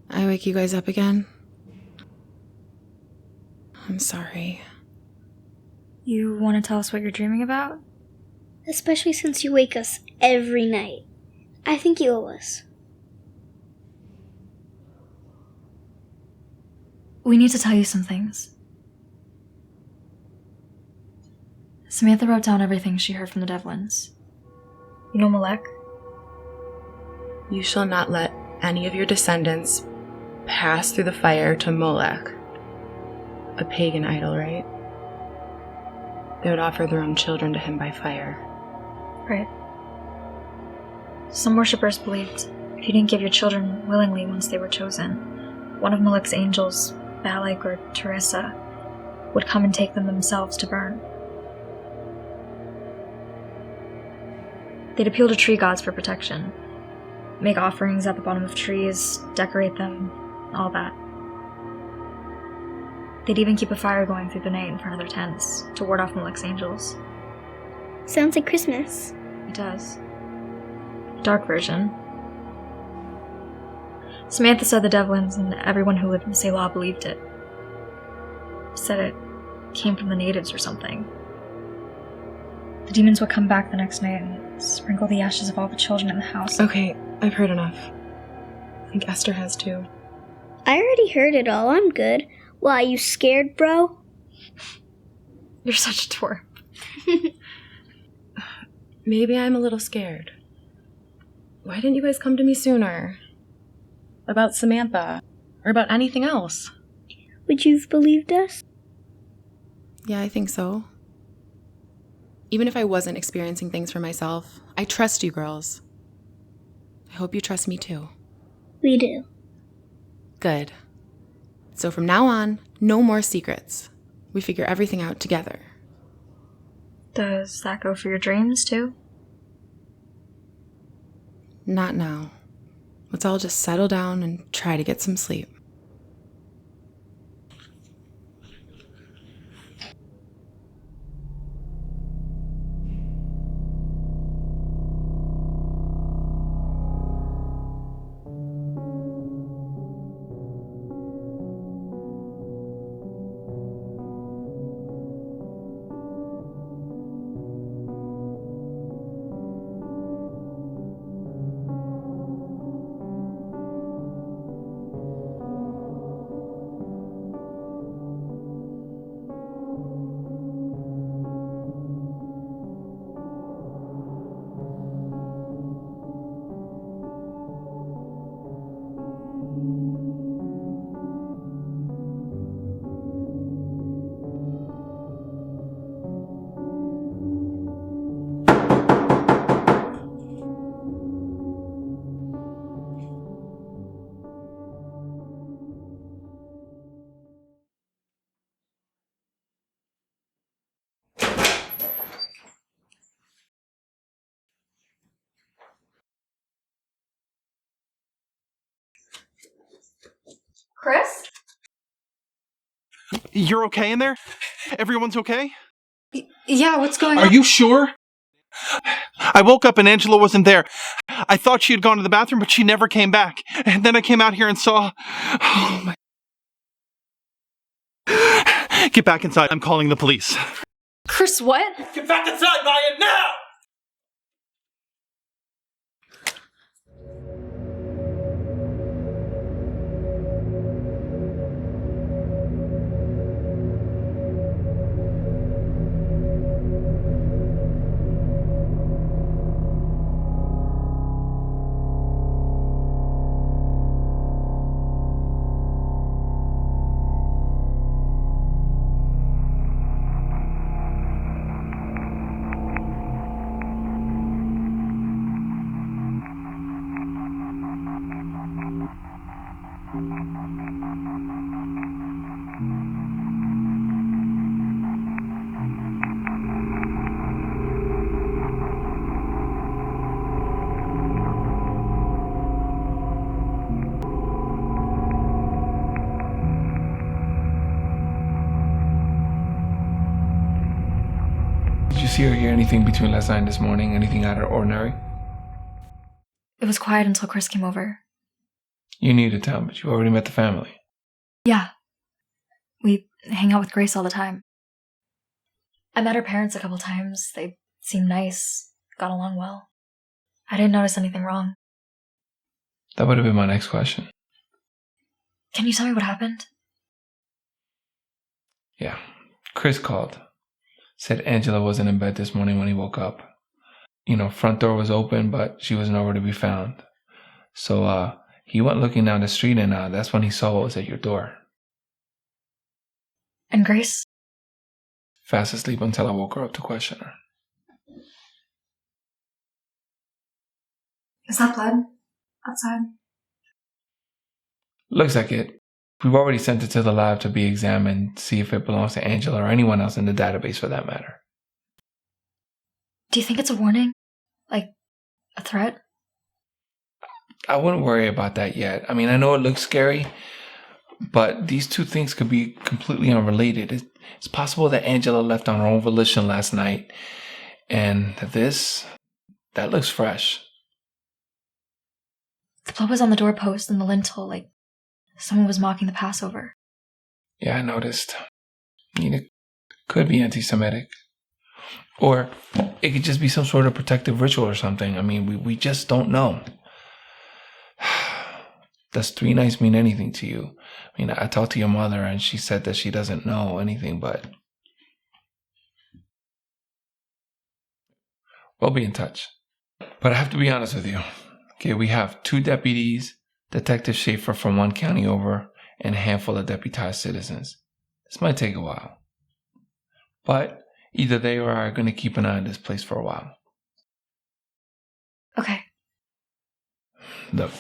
Speaker 1: I wake you guys up again? I'm sorry.
Speaker 3: You want to tell us what you're dreaming about?
Speaker 2: Especially since you wake us every night. I think you owe us.
Speaker 3: We need to tell you some things. Samantha wrote down everything she heard from the Devlins. You know Malek?
Speaker 1: You shall not let any of your descendants pass through the fire to Molech. A pagan idol, right? They would offer their own children to him by fire.
Speaker 3: Right. Some worshippers believed if you didn't give your children willingly once they were chosen, one of Malek's angels, Balak or Teresa, would come and take them themselves to burn. They'd appeal to tree gods for protection, make offerings at the bottom of trees, decorate them, all that. They'd even keep a fire going through the night in front of their tents to ward off Malek's angels.
Speaker 2: Sounds like Christmas.
Speaker 3: It does. Dark version. Samantha said the Devlins and everyone who lived in Selah believed it. Said it came from the natives or something. The demons would come back the next night and sprinkle the ashes of all the children in the house.
Speaker 1: Okay, I've heard enough. I think Esther has too.
Speaker 2: I already heard it all. I'm good. Why, you scared, bro?
Speaker 3: You're such a twerp.
Speaker 1: Maybe I'm a little scared. Why didn't you guys come to me sooner? About Samantha, or about anything else?
Speaker 2: Would you have believed us?
Speaker 1: Yeah, I think so. Even if I wasn't experiencing things for myself, I trust you girls. I hope you trust me too.
Speaker 2: We do.
Speaker 1: Good. So from now on, no more secrets. We figure everything out together.
Speaker 3: Does that go for your dreams too?
Speaker 1: Not now. Let's all just settle down and try to get some sleep.
Speaker 7: Chris?
Speaker 5: You're okay in there? Everyone's okay?
Speaker 7: Yeah, what's going on?
Speaker 5: Are you sure? I woke up and Angela wasn't there. I thought she had gone to the bathroom, but she never came back. And then I came out here and saw... Oh, my... Get back inside. I'm calling the police.
Speaker 7: Chris, what?
Speaker 5: Get back inside, Ryan, now!
Speaker 9: Did you see or hear anything between last night and this morning? Anything out of ordinary?
Speaker 3: It was quiet until Chris came over.
Speaker 9: You need to tell, but you already met the family.
Speaker 3: Yeah. We hang out with Grace all the time. I met her parents a couple times. They seemed nice, got along well. I didn't notice anything wrong.
Speaker 9: That would have been my next question.
Speaker 3: Can you tell me what happened?
Speaker 9: Yeah. Chris called. Said Angela wasn't in bed this morning when he woke up. Front door was open, but she was nowhere to be found. So, he went looking down the street, and that's when he saw what was at your door.
Speaker 3: And Grace?
Speaker 9: Fast asleep until I woke her up to question her.
Speaker 3: Is that blood outside?
Speaker 9: Looks like it. We've already sent it to the lab to be examined, see if it belongs to Angela or anyone else in the database for that matter.
Speaker 3: Do you think it's a warning? Like, a threat?
Speaker 9: I wouldn't worry about that yet. I mean, I know it looks scary, but these two things could be completely unrelated. It's possible that Angela left on her own volition last night, and that looks fresh.
Speaker 3: The blood was on the doorpost and the lintel, like someone was mocking the Passover.
Speaker 9: Yeah, I noticed. It could be anti-Semitic. Or it could just be some sort of protective ritual or something. I mean, we just don't know. Does 3 nights mean anything to you? I mean, I talked to your mother and she said that she doesn't know anything, but we'll be in touch. But I have to be honest with you. Okay, we have 2 deputies, Detective Schaefer from one county over, and a handful of deputized citizens. This might take a while. But either they or I are going to keep an eye on this place for a while.
Speaker 3: Okay.
Speaker 9: Look,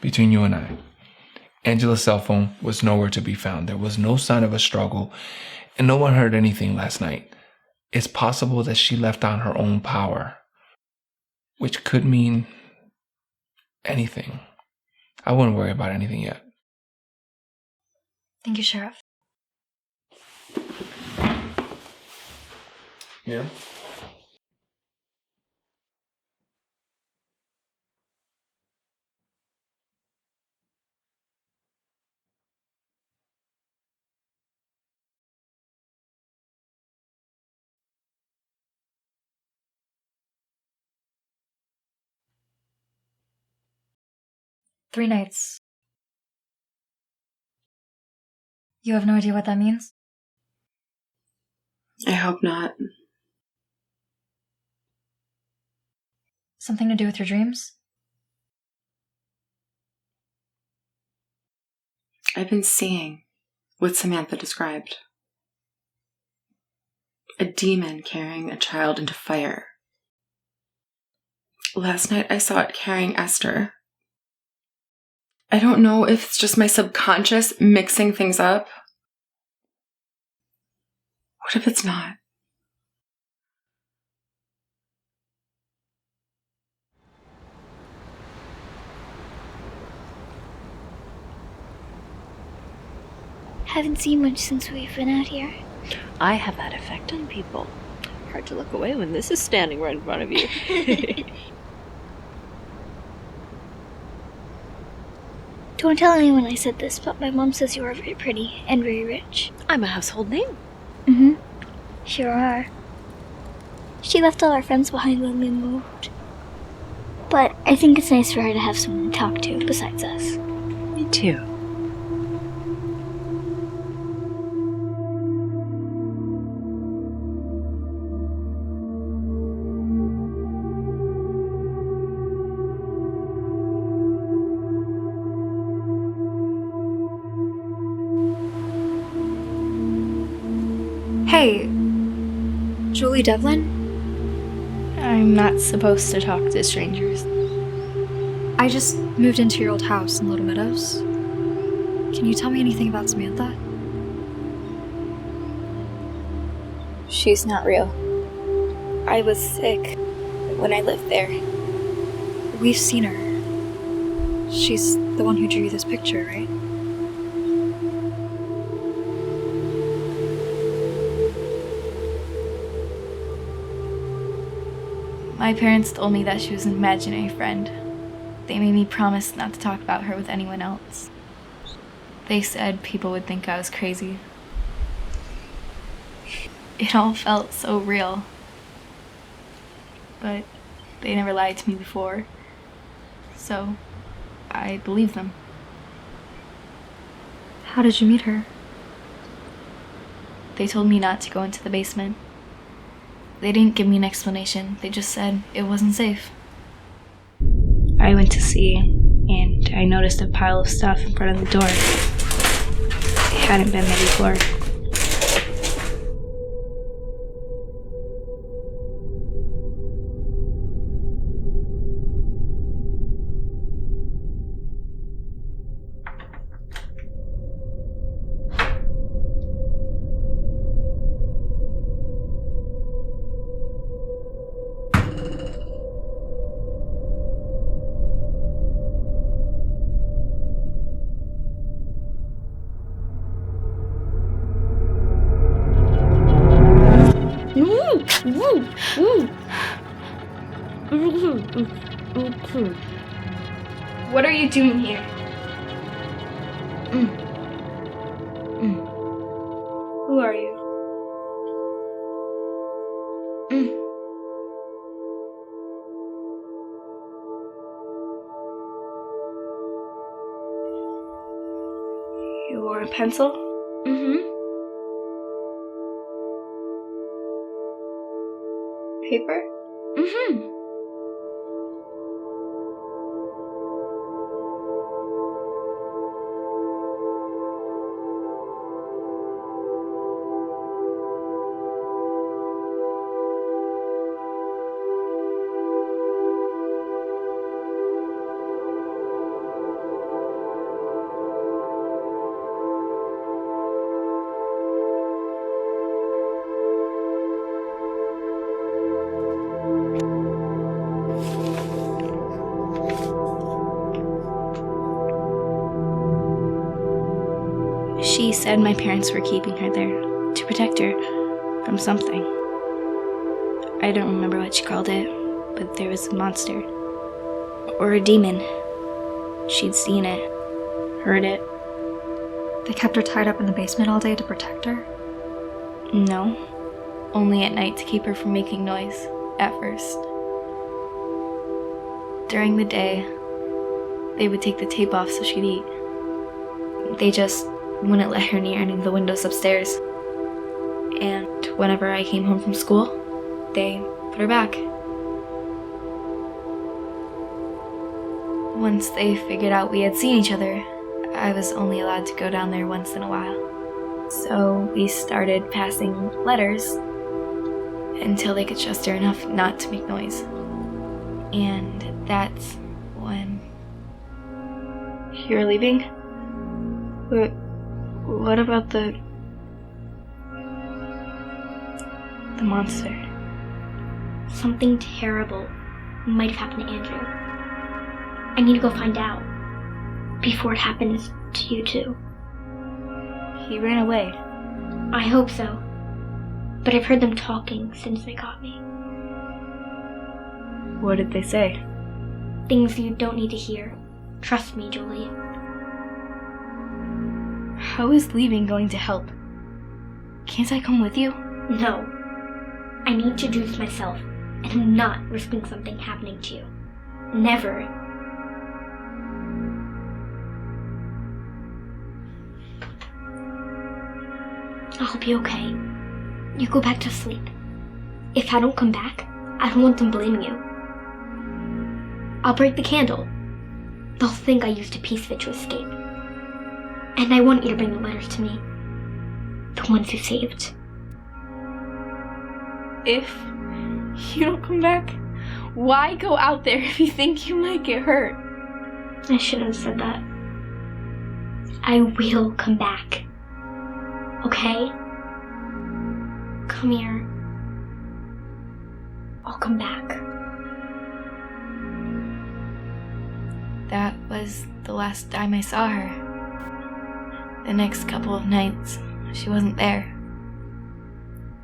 Speaker 9: between you and I, Angela's cell phone was nowhere to be found. There was no sign of a struggle, and no one heard anything last night. It's possible that she left on her own power, which could mean anything. I wouldn't worry about anything yet.
Speaker 3: Thank you, Sheriff.
Speaker 9: Yeah?
Speaker 3: Three nights. You have no idea what that means?
Speaker 1: I hope not.
Speaker 3: Something to do with your dreams?
Speaker 1: I've been seeing what Samantha described. A demon carrying a child into fire. Last night I saw it carrying Esther. I don't know if it's just my subconscious mixing things up. What if it's not?
Speaker 2: Haven't seen much since we've been out here.
Speaker 12: I have that effect on people. Hard to look away when this is standing right in front of you.
Speaker 2: Don't tell anyone I said this, but my mom says you are very pretty and very rich.
Speaker 12: I'm a household name.
Speaker 2: Mm-hmm. Sure are. She left all our friends behind when we moved. But I think it's nice for her to have someone to talk to besides us.
Speaker 8: Me too.
Speaker 3: Hey, Julie Devlin?
Speaker 11: I'm not supposed to talk to strangers.
Speaker 3: I just moved into your old house in Little Meadows. Can you tell me anything about Samantha?
Speaker 11: She's not real. I was sick when I lived there.
Speaker 3: We've seen her. She's the one who drew you this picture, right?
Speaker 11: My parents told me that she was an imaginary friend. They made me promise not to talk about her with anyone else. They said people would think I was crazy. It all felt so real. But they never lied to me before. So I believed them.
Speaker 3: How did you meet her?
Speaker 11: They told me not to go into the basement. They didn't give me an explanation. They just said it wasn't safe. I went to see, and I noticed a pile of stuff in front of the door. It hadn't been there before. What are you doing here? Who are you? You wore a pencil? Paper? She said my parents were keeping her there to protect her from something. I don't remember what she called it, but there was a monster. Or a demon. She'd seen it, heard it.
Speaker 3: They kept her tied up in the basement all day to protect her?
Speaker 11: No, only at night to keep her from making noise, at first. During the day, they would take the tape off so she'd eat. They just wouldn't let her near any of the windows upstairs. And whenever I came home from school, they put her back. Once they figured out we had seen each other, I was only allowed to go down there once in a while. So we started passing letters until they could trust her enough not to make noise. And that's when... You're leaving? What about the monster?
Speaker 2: Something terrible might have happened to Andrew. I need to go find out before it happens to you too. he ran away. I hope so. But I've heard them talking since they caught me.
Speaker 11: What did they say?
Speaker 2: Things you don't need to hear. Trust me, Julie.
Speaker 11: How is leaving going to help? Can't I come with you?
Speaker 2: No. I need to introduce myself, and I'm not risking something happening to you. Never. I'll be okay. You go back to sleep. If I don't come back, I don't want them blaming you. I'll break the candle. They'll think I used a piece of it to escape. And I want you to bring the letters to me. The ones you saved.
Speaker 11: If you don't come back, why go out there if you think you might get hurt?
Speaker 2: I shouldn't have said that. I will come back. Okay? Come here. I'll come back.
Speaker 11: That was the last time I saw her. The next couple of nights, she wasn't there.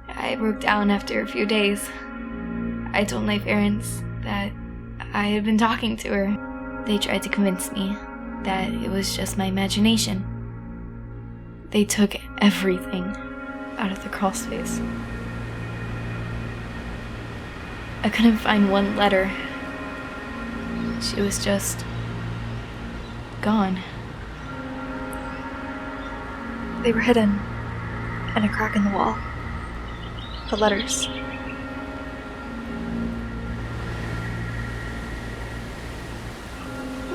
Speaker 11: I broke down after a few days. I told my parents that I had been talking to her. They tried to convince me that it was just my imagination. They took everything out of the crawl space. I couldn't find one letter. She was just gone.
Speaker 3: They were hidden in a crack in the wall. The letters.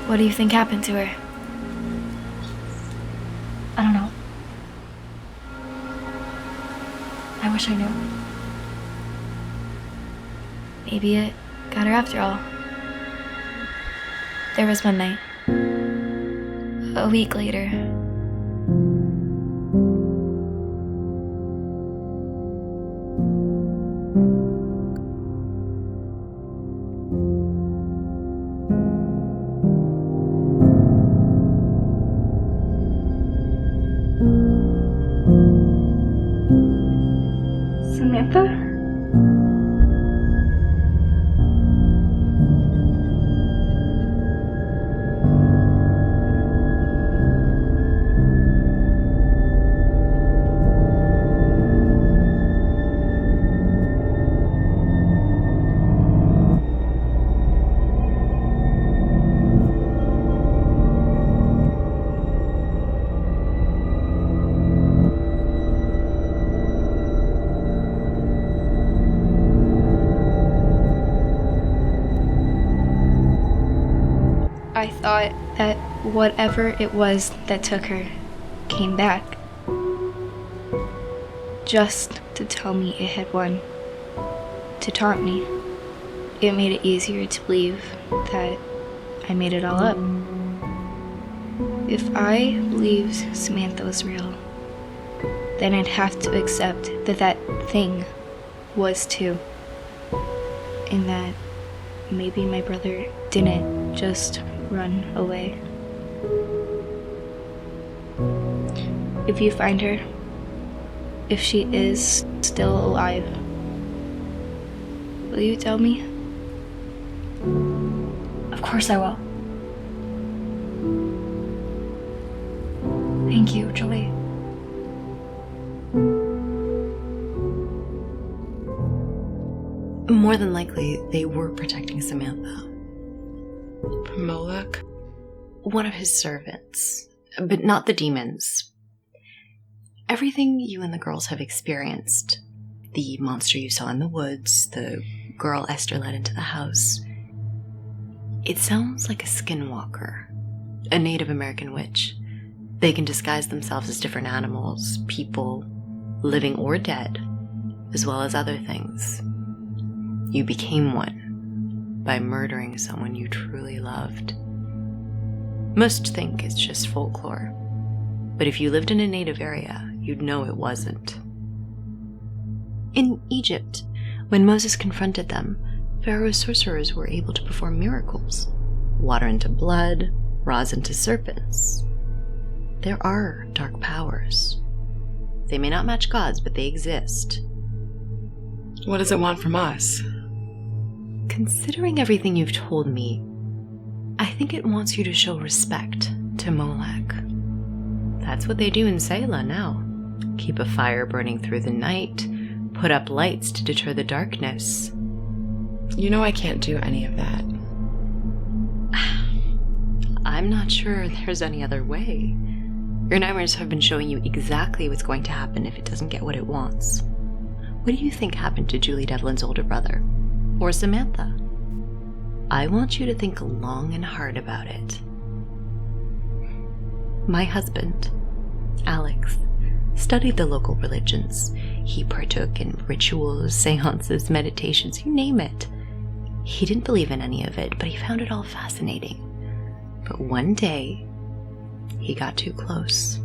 Speaker 11: What do you think happened to her?
Speaker 3: I don't know. I wish I knew.
Speaker 11: Maybe it got her after all. There was one night. A week later. Samantha? I thought that whatever it was that took her came back. Just to tell me it had won. To taunt me. It made it easier to believe that I made it all up. If I believed Samantha was real, then I'd have to accept that that thing was too. And that maybe my brother didn't just run away. If you find her, if she is still alive, will you tell me?
Speaker 3: Of course I will. Thank you, Julie.
Speaker 4: More than likely, they were protecting Samantha.
Speaker 1: From Moloch?
Speaker 4: One of his servants, but not the demons. Everything you and the girls have experienced, the monster you saw in the woods, the girl Esther led into the house, it sounds like a skinwalker, a Native American witch. They can disguise themselves as different animals, people, living or dead, as well as other things. You became one by murdering someone you truly loved. Most think it's just folklore, but if you lived in a native area, you'd know it wasn't. In Egypt, when Moses confronted them, Pharaoh's sorcerers were able to perform miracles. Water into blood, rods into serpents. There are dark powers. They may not match God's, but they exist.
Speaker 1: What does it want from us?
Speaker 4: Considering everything you've told me, I think it wants you to show respect to Molech. That's what they do in Selah now. Keep a fire burning through the night, put up lights to deter the darkness.
Speaker 1: You know I can't do any of that.
Speaker 4: I'm not sure there's any other way. Your nightmares have been showing you exactly what's going to happen if it doesn't get what it wants. What do you think happened to Julie Devlin's older brother? Or Samantha? I want you to think long and hard about it. My husband, Alex, studied the local religions. He partook in rituals, seances, meditations, you name it. He didn't believe in any of it, but he found it all fascinating. But one day, he got too close,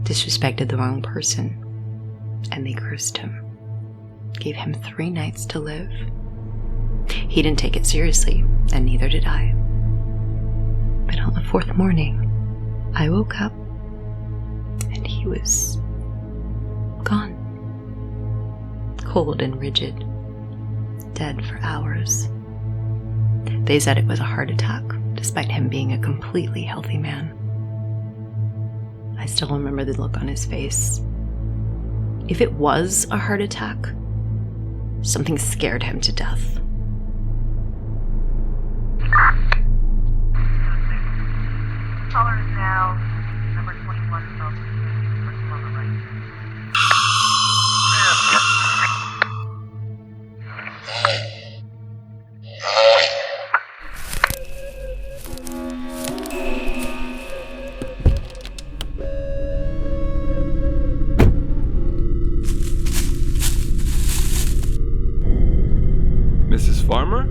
Speaker 4: disrespected the wrong person, and they cursed him. Gave him 3 nights to live. He didn't take it seriously, and neither did I. But on the 4th morning, I woke up, and he was gone. Cold and rigid, dead for hours. They said it was a heart attack, despite him being a completely healthy man. I still remember the look on his face. If it was a heart attack, something scared him to death.
Speaker 13: Caller is now number 21 South First Lover Right.
Speaker 9: Mrs. Farmer?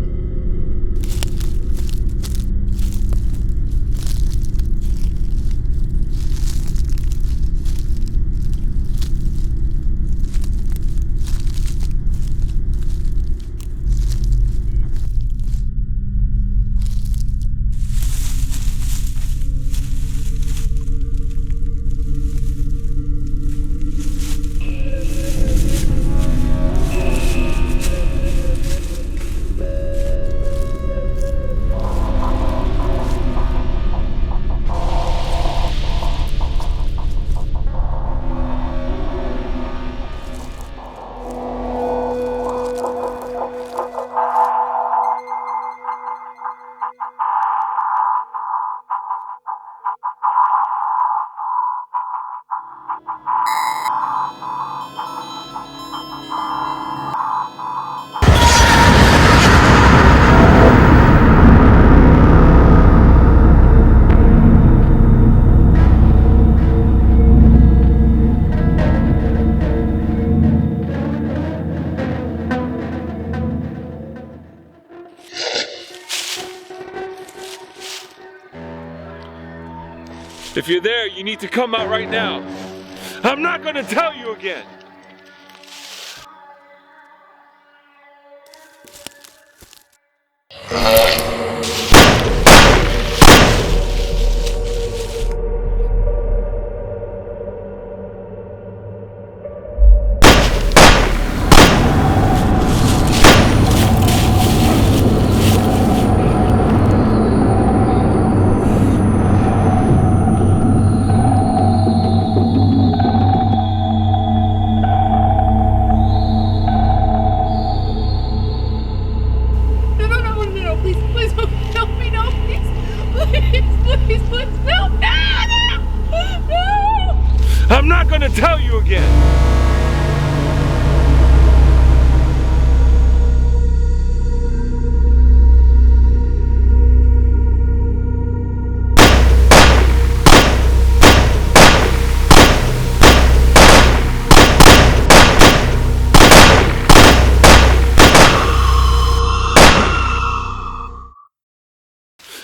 Speaker 9: If you're there, you need to come out right now. I'm not gonna tell you again. I'm not gonna tell you again.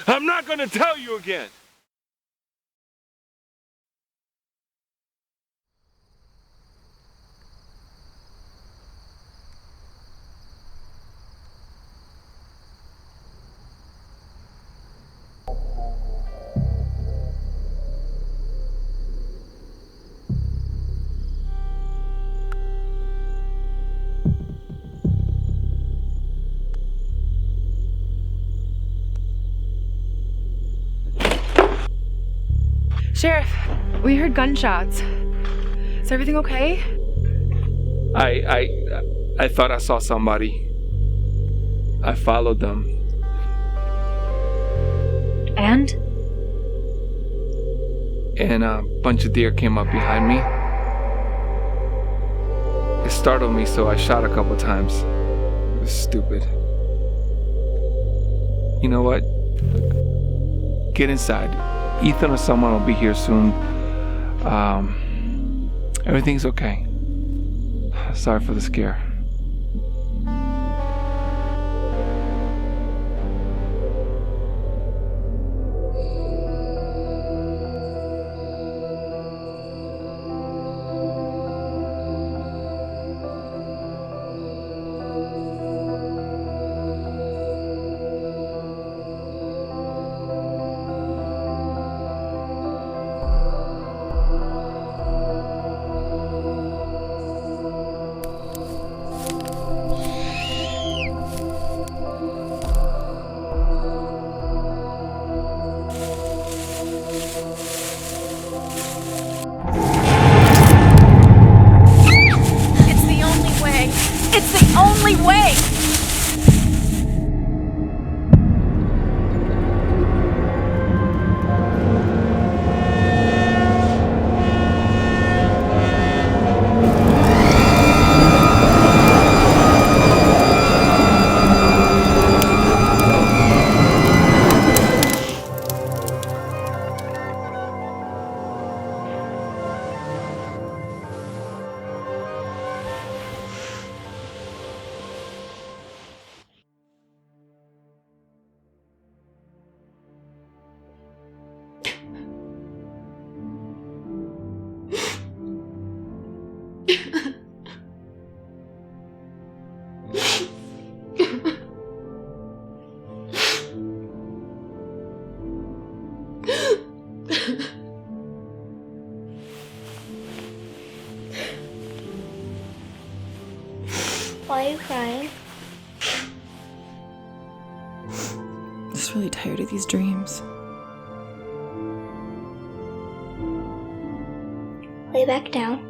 Speaker 9: I'm not gonna tell you again.
Speaker 1: Sheriff, we heard gunshots. Is everything okay?
Speaker 9: I thought I saw somebody. I followed them.
Speaker 3: And?
Speaker 9: And a bunch of deer came up behind me. It startled me, so I shot a couple times. It was stupid. You know what? Get inside. Ethan or someone will be here soon. Everything's okay. Sorry for the scare.
Speaker 2: Why are you crying?
Speaker 1: I'm just really tired of these dreams.
Speaker 2: Lay back down.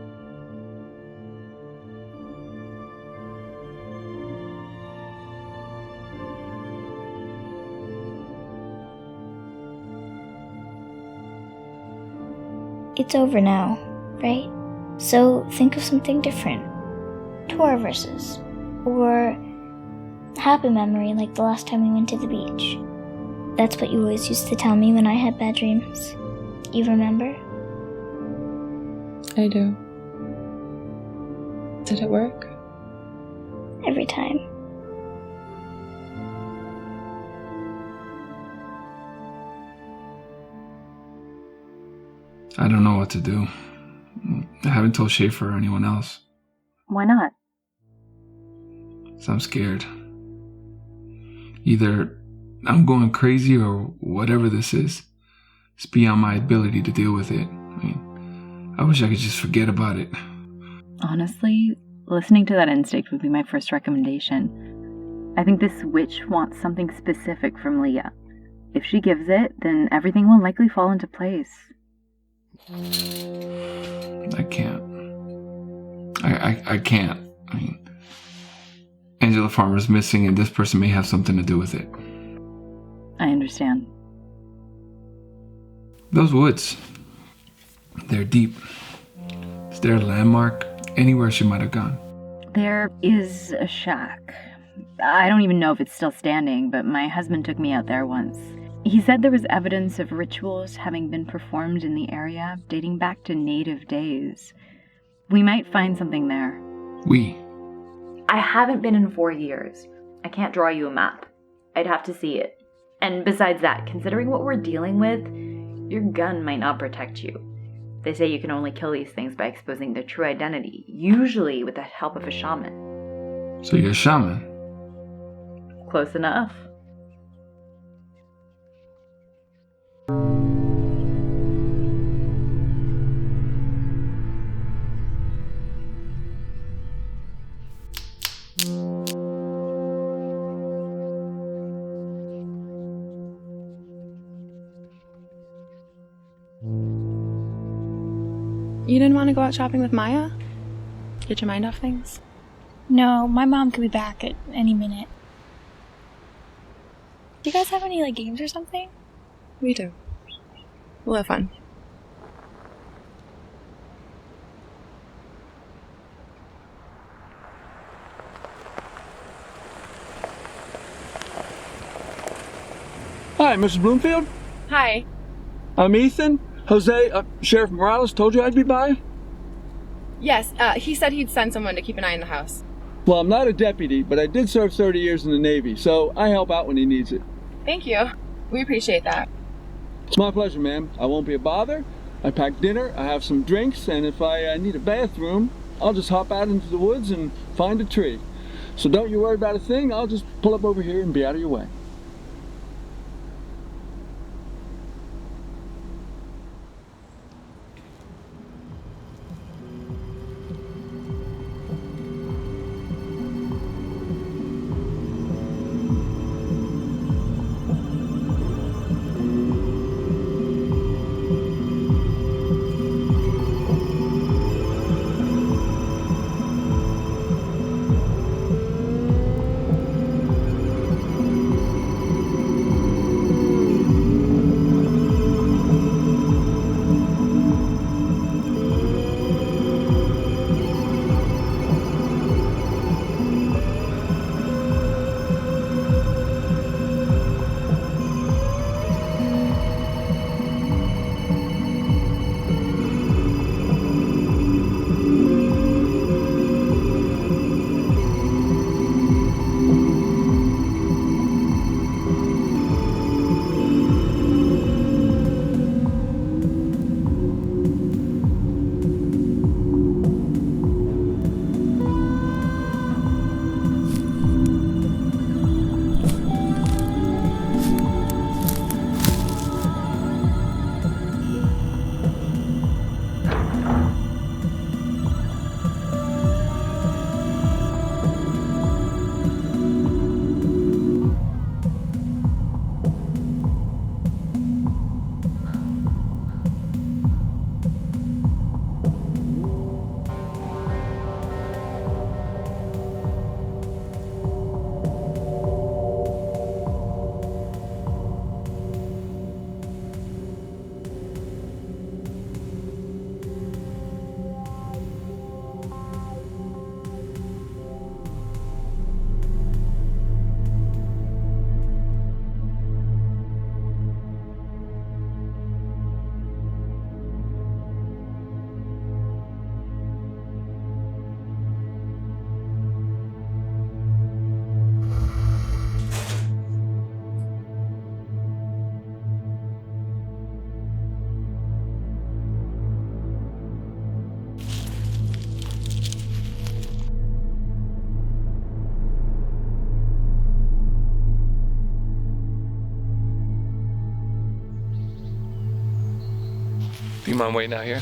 Speaker 2: It's over now, right? So think of something different. Torah verses. Or happy memory like the last time we went to the beach. That's what you always used to tell me when I had bad dreams. You remember?
Speaker 1: I do. Did it work?
Speaker 2: Every time.
Speaker 9: I don't know what to do. I haven't told Schaefer or anyone else.
Speaker 3: Why not?
Speaker 9: So I'm scared. Either I'm going crazy or whatever this is. It's beyond my ability to deal with it. I wish I could just forget about it.
Speaker 8: Honestly, listening to that instinct would be my first recommendation. I think this witch wants something specific from Leah. If she gives it, then everything will likely fall into place.
Speaker 9: I can't. I can't. Angela Farmer's missing and this person may have something to do with it.
Speaker 8: I understand.
Speaker 9: Those woods, they're deep. Is there a landmark anywhere she might have gone?
Speaker 8: There is a shack. I don't even know if it's still standing, but my husband took me out there once. He said there was evidence of rituals having been performed in the area dating back to native days. We might find something there.
Speaker 14: I haven't been in 4 years. I can't draw you a map. I'd have to see it. And besides that, considering what we're dealing with, your gun might not protect you. They say you can only kill these things by exposing their true identity, usually with the help of a shaman.
Speaker 9: So you're a shaman?
Speaker 14: Close enough.
Speaker 1: You didn't want to go out shopping with Maya? Get your mind off things?
Speaker 2: No, my mom could be back at any minute. Do you guys have any, games or something?
Speaker 1: We do. We'll have fun.
Speaker 15: Hi, Mrs. Bloomfield.
Speaker 1: Hi.
Speaker 15: I'm Ethan. Jose, Sheriff Morales told you I'd be by?
Speaker 1: Yes, he said he'd send someone to keep an eye on the house.
Speaker 15: Well, I'm not a deputy, but I did serve 30 years in the Navy, so I help out when he needs it.
Speaker 1: Thank you. We appreciate that.
Speaker 15: It's my pleasure, ma'am. I won't be a bother. I pack dinner, I have some drinks, and if I need a bathroom, I'll just hop out into the woods and find a tree. So don't you worry about a thing. I'll just pull up over here and be out of your way.
Speaker 9: Do you mind waiting out here?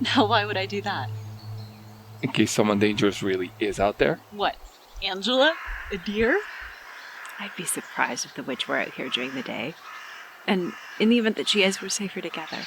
Speaker 12: Now, why would I do that?
Speaker 9: In case someone dangerous really is out there?
Speaker 12: What? Angela? A deer?
Speaker 8: I'd be surprised if the witch were out here during the day. And in the event that she is, we're safer together.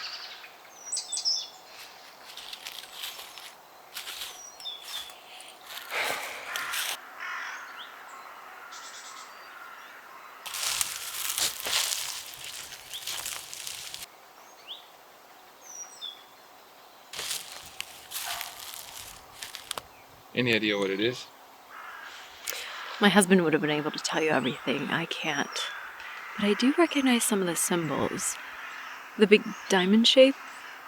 Speaker 9: Any idea what it is?
Speaker 8: My husband would have been able to tell you everything. I can't. But I do recognize some of the symbols. The big diamond shape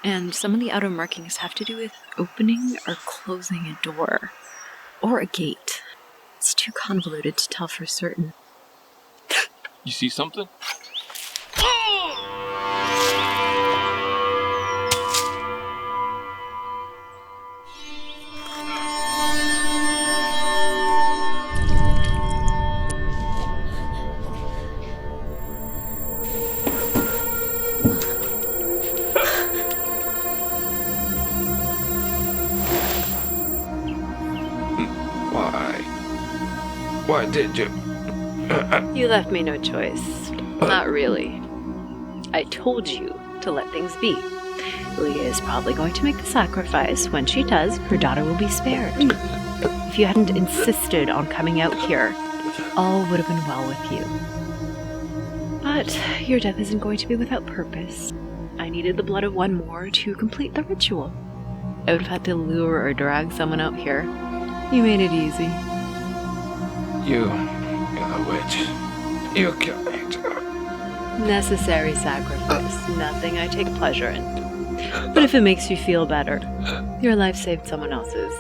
Speaker 8: and some of the outer markings have to do with opening or closing a door. Or a gate. It's too convoluted to tell for certain.
Speaker 9: You see something? Why did you?
Speaker 8: You left me no choice. Not really. I told you to let things be.
Speaker 12: Leah is probably going to make the sacrifice. When she does, her daughter will be spared. If you hadn't insisted on coming out here, all would have been well with you. But your death isn't going to be without purpose. I needed the blood of one more to complete the ritual. I would have had to lure or drag someone out here. You made it easy.
Speaker 9: You're the witch. You killed me too.
Speaker 12: Necessary sacrifice. Nothing I take pleasure in. But if it makes you feel better, your life saved someone else's.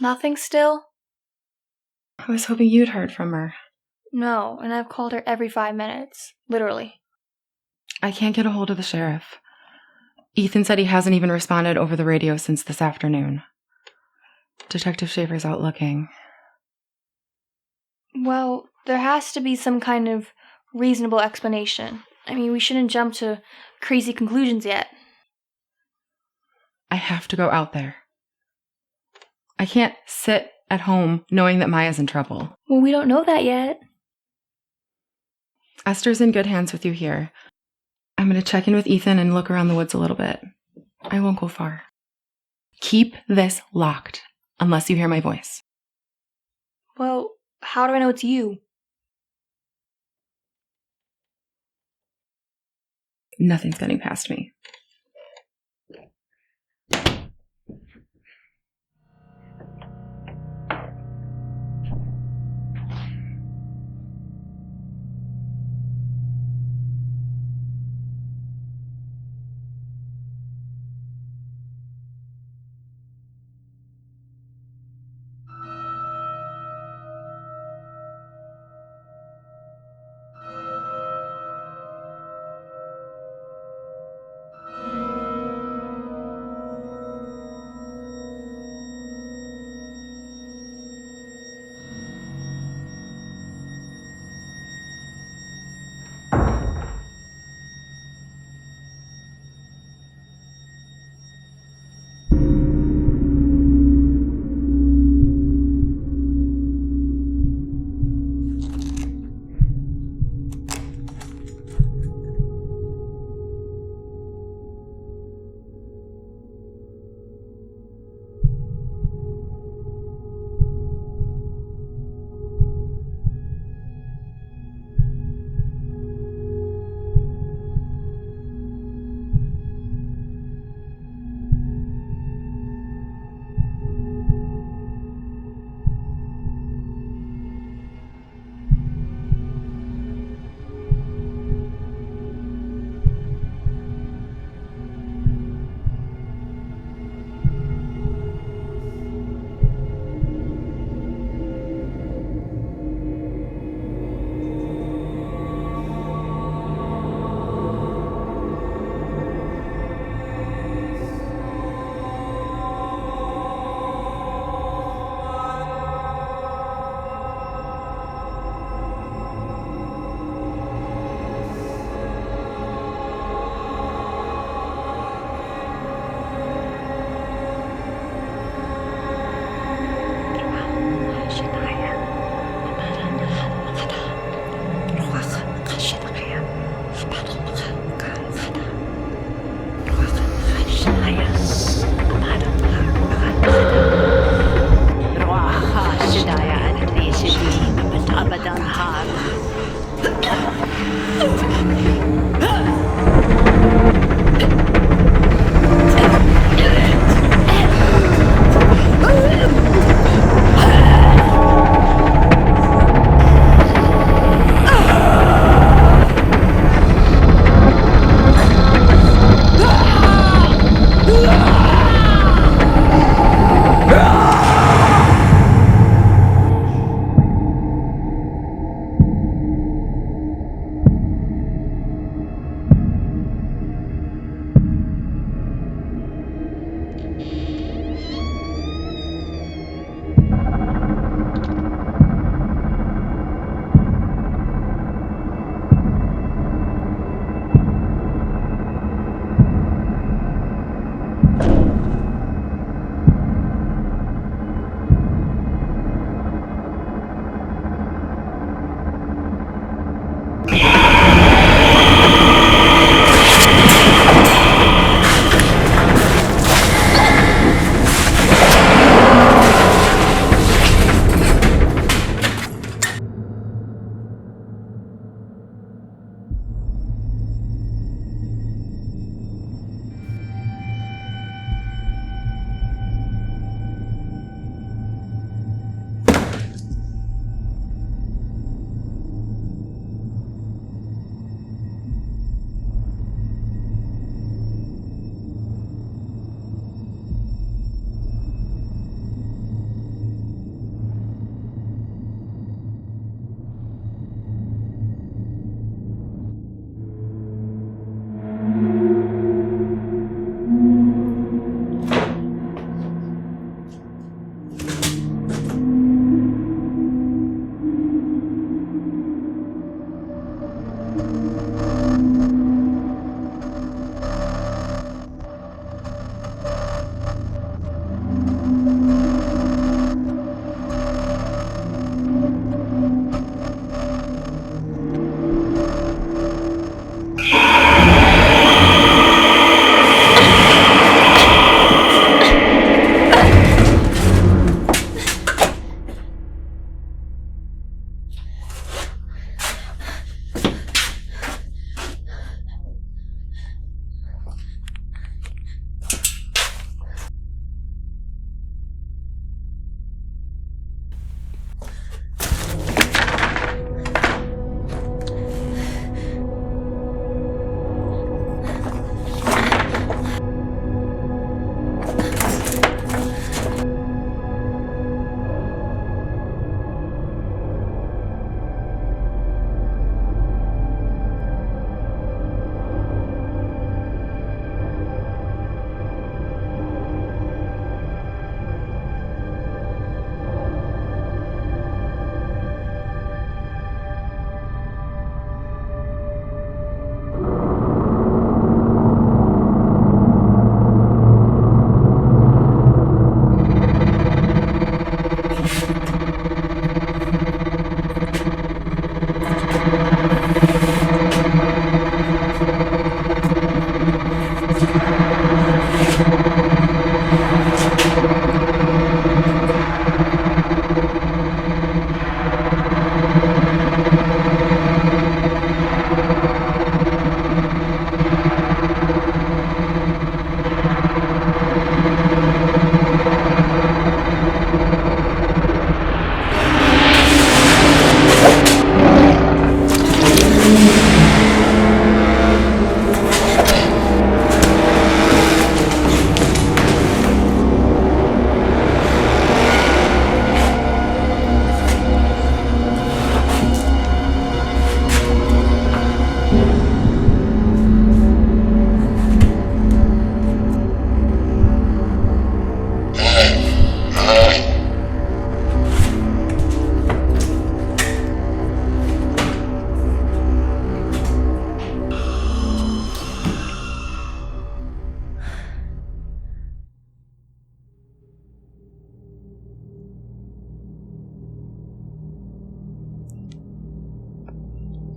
Speaker 2: Nothing still?
Speaker 1: I was hoping you'd heard from her.
Speaker 2: No, and I've called her every 5 minutes. Literally.
Speaker 1: I can't get a hold of the sheriff. Ethan said he hasn't even responded over the radio since this afternoon. Detective Schaefer's out looking.
Speaker 2: Well, there has to be some kind of reasonable explanation. I mean, we shouldn't jump to crazy conclusions yet.
Speaker 1: I have to go out there. I can't sit at home knowing that Maya's in trouble.
Speaker 2: Well, we don't know that yet.
Speaker 1: Esther's in good hands with you here. I'm going to check in with Ethan and look around the woods a little bit. I won't go far. Keep this locked, unless you hear my voice.
Speaker 2: Well, how do I know it's you?
Speaker 1: Nothing's getting past me.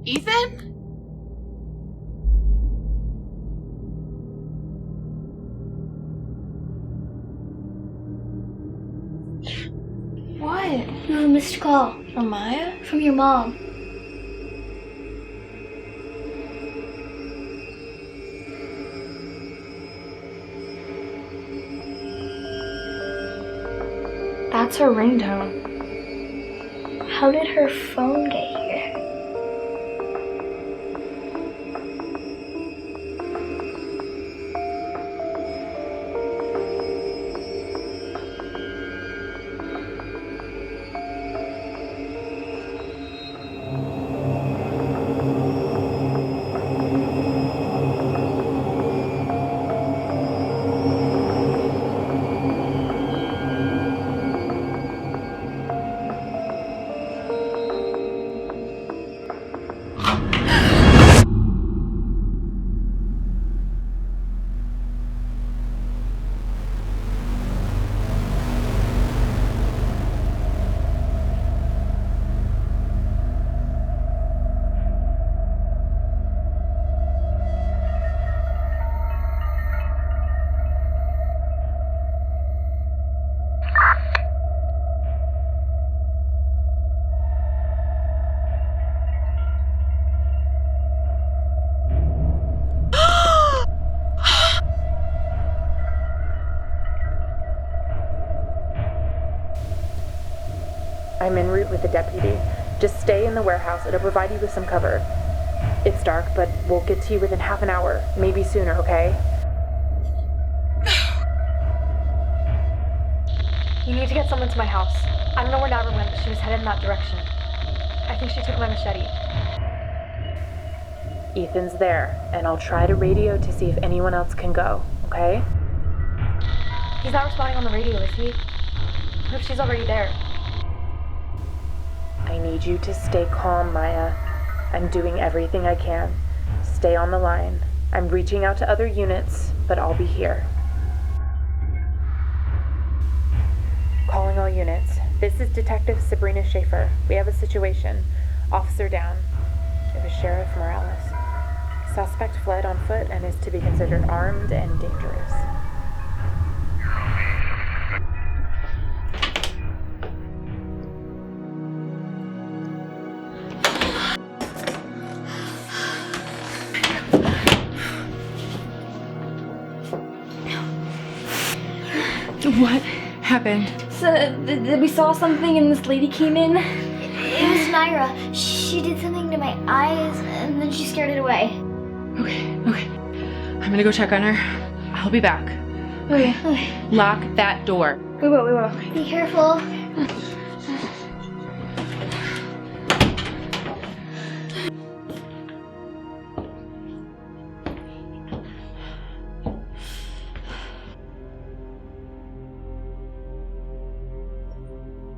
Speaker 1: Ethan?
Speaker 2: What? You have a missed call.
Speaker 7: From Maya?
Speaker 2: From your mom.
Speaker 7: That's her ringtone.
Speaker 2: How did her phone get here?
Speaker 16: I'm en route with the deputy. Just stay in the warehouse. It'll provide you with some cover. It's dark, but we'll get to you within half an hour, maybe sooner, okay?
Speaker 3: You need to get someone to my house. I don't know where Navra went, but she was headed in that direction. I think she took my machete.
Speaker 16: Ethan's there, and I'll try to radio to see if anyone else can go, okay?
Speaker 3: He's not responding on the radio, is he? What if she's already there?
Speaker 16: I need you to stay calm, Maya. I'm doing everything I can. Stay on the line. I'm reaching out to other units, but I'll be here. Calling all units. This is Detective Sabrina Schaefer. We have a situation. Officer down. It was Sheriff Morales. Suspect fled on foot and is to be considered armed and dangerous.
Speaker 1: What happened?
Speaker 2: So, we saw something and this lady came in. It was Naira. She did something to my eyes and then she scared it away.
Speaker 1: Okay. I'm gonna go check on her. I'll be back.
Speaker 2: Okay.
Speaker 1: Lock that door.
Speaker 2: We will. Be careful.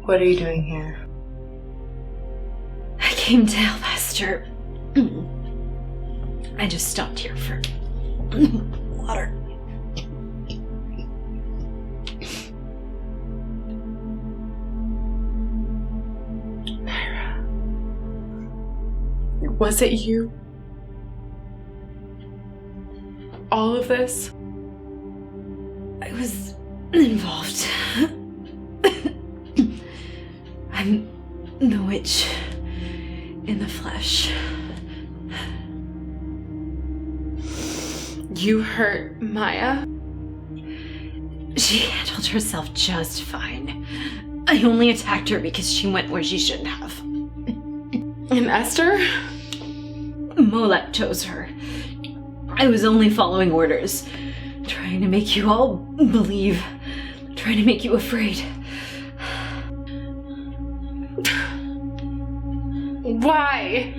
Speaker 1: What are you doing here?
Speaker 10: I came to help Esther. I just stopped here for water.
Speaker 1: Naira. Was it you? All of this?
Speaker 10: I was involved. I'm the witch in the flesh.
Speaker 1: You hurt Maya?
Speaker 10: She handled herself just fine. I only attacked her because she went where she shouldn't have.
Speaker 1: And Esther?
Speaker 10: Molek chose her. I was only following orders, trying to make you all believe, trying to make you afraid.
Speaker 1: Why?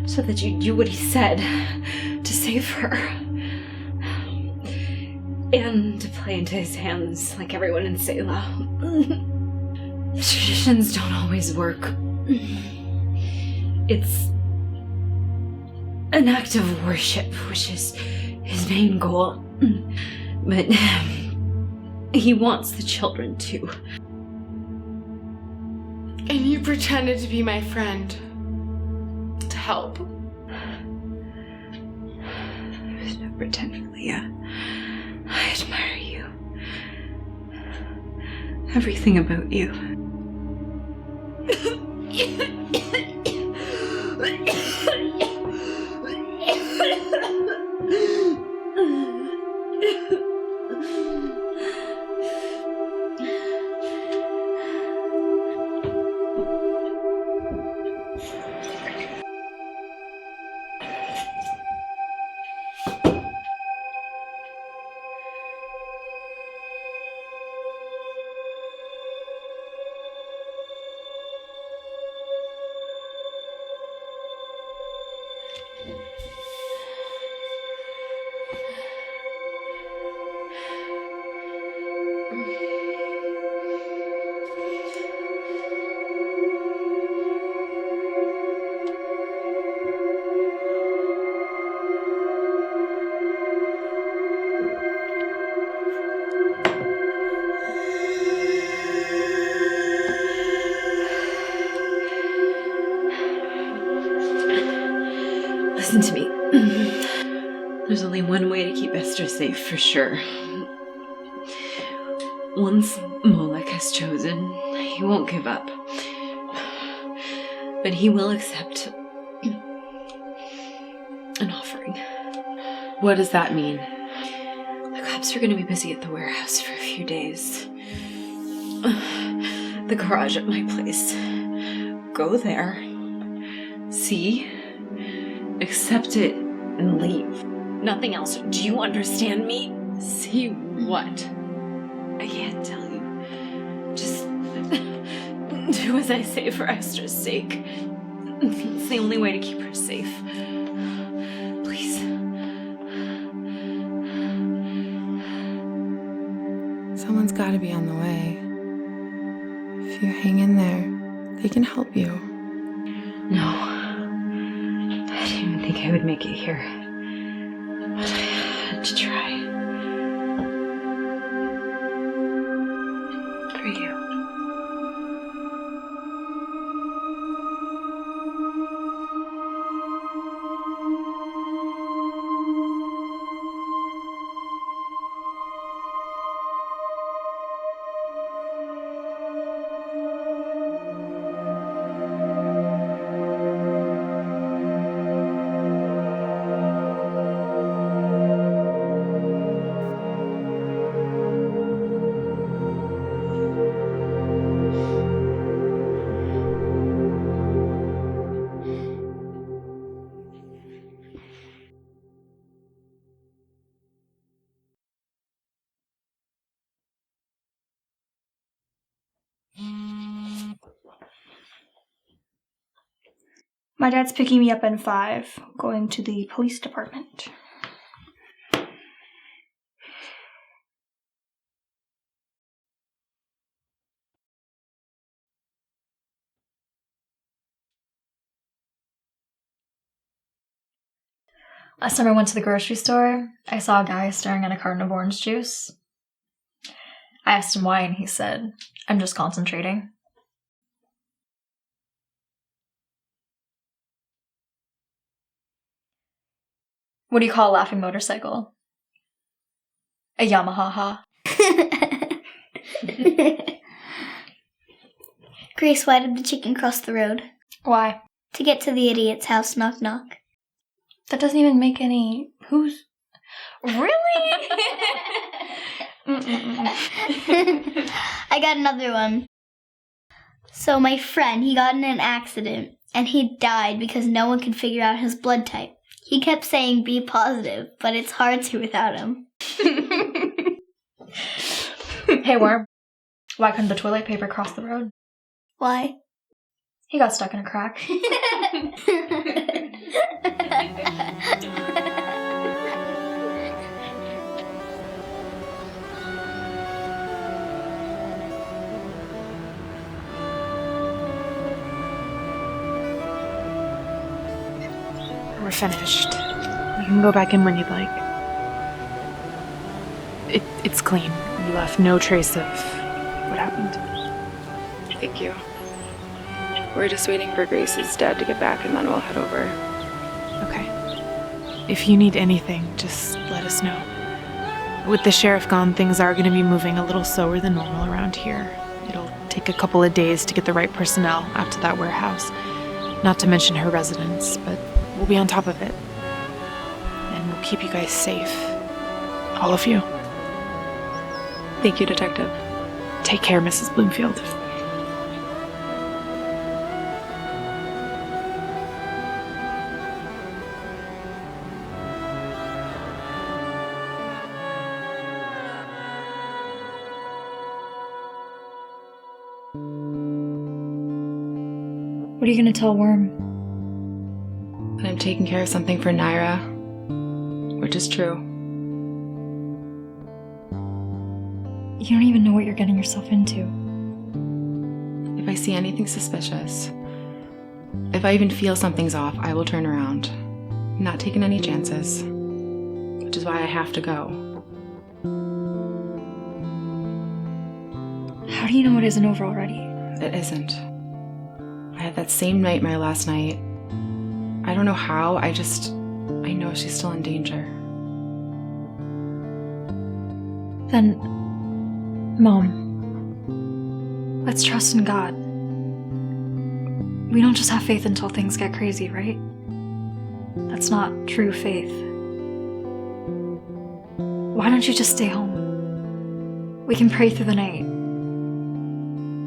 Speaker 10: So that you'd do what he said to save her. And to play into his hands like everyone in Selah. Traditions don't always work. It's an act of worship, which is his main goal. But he wants the children too.
Speaker 1: And you pretended to be my friend. To help.
Speaker 10: There's no pretend, Leah. I admire you. Everything about you. Listen to me. There's only one way to keep Esther safe, for sure. Once Molek has chosen, he won't give up. But he will accept an offering.
Speaker 1: What does that mean?
Speaker 10: The cops are going to be busy at the warehouse for a few few days. The garage at my place. Go there. See? Accept it and leave. Nothing else. Do you understand me?
Speaker 1: See what?
Speaker 10: I can't tell you. Just do as I say for Esther's sake. It's the only way to keep her safe. Please.
Speaker 1: Someone's got to be on the way. If you hang in there, they can help you.
Speaker 10: No. I didn't think I would make it here. But I had to try. For you.
Speaker 2: My dad's picking me up in 5, going to the police department.
Speaker 3: Last time I went to the grocery store, I saw a guy staring at a carton of orange juice. I asked him why, and he said, "I'm just concentrating." What do you call a laughing motorcycle? A Yamaha.
Speaker 2: Grace, why did the chicken cross the road?
Speaker 3: Why?
Speaker 2: To get to the idiot's house, knock knock.
Speaker 3: That doesn't even make any... Who's... Really?
Speaker 2: I got another one. So my friend, he got in an accident, and he died because no one could figure out his blood type. He kept saying be positive, but it's hard to without him.
Speaker 3: Hey, Worm. Why couldn't the toilet paper cross the road?
Speaker 2: Why?
Speaker 3: He got stuck in a crack.
Speaker 17: We're finished. You can go back in when you'd like. It's clean. You left no trace of what happened.
Speaker 1: Thank you. We're just waiting for Grace's dad to get back and then we'll head over.
Speaker 17: Okay. If you need anything, just let us know. With the sheriff gone, things are going to be moving a little slower than normal around here. It'll take a couple of days to get the right personnel out to that warehouse. Not to mention her residence, but we'll be on top of it. And we'll keep you guys safe. All of you.
Speaker 1: Thank you, Detective.
Speaker 17: Take care, Mrs. Bloomfield.
Speaker 3: What are you going to tell Worm?
Speaker 1: That I'm taking care of something for Naira, which is true.
Speaker 3: You don't even know what you're getting yourself into.
Speaker 1: If I see anything suspicious, if I even feel something's off, I will turn around. I'm not taking any chances, which is why I have to go.
Speaker 3: How do you know it isn't over already?
Speaker 1: It isn't. I had that same nightmare last night. I don't know how, I know she's still in danger.
Speaker 3: Then, Mom, let's trust in God. We don't just have faith until things get crazy, right? That's not true faith. Why don't you just stay home? We can pray through the night.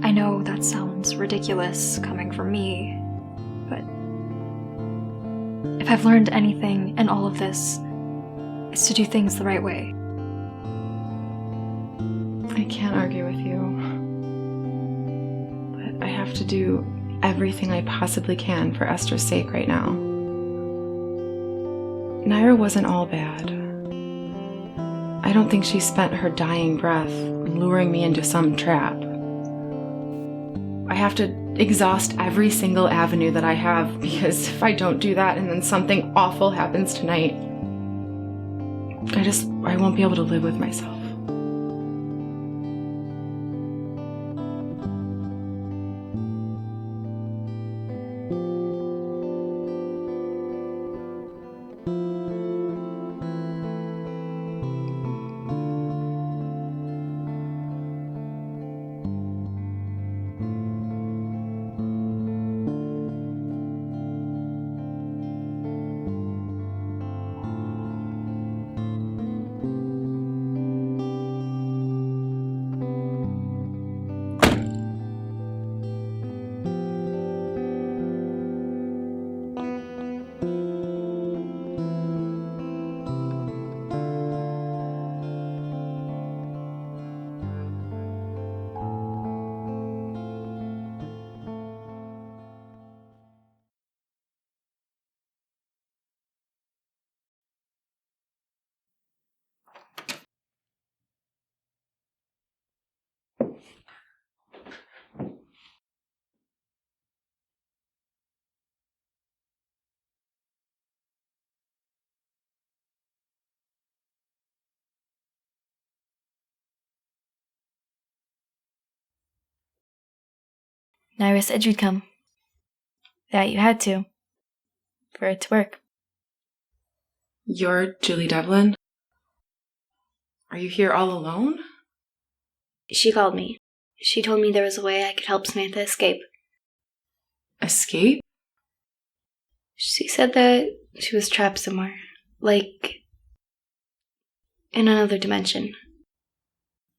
Speaker 3: I know that sounds ridiculous coming from me, but if I've learned anything in all of this, it's to do things the right way.
Speaker 1: I can't argue with you, but I have to do everything I possibly can for Esther's sake right now. Naira wasn't all bad. I don't think she spent her dying breath luring me into some trap. I have to exhaust every single avenue that I have, because if I don't do that and then something awful happens tonight, I won't be able to live with myself.
Speaker 11: Naira said you'd come. That you had to. For it to work.
Speaker 1: You're Julie Devlin? Are you here all alone?
Speaker 2: She called me. She told me there was a way I could help Samantha escape.
Speaker 1: Escape?
Speaker 2: She said that she was trapped somewhere. Like, in another dimension.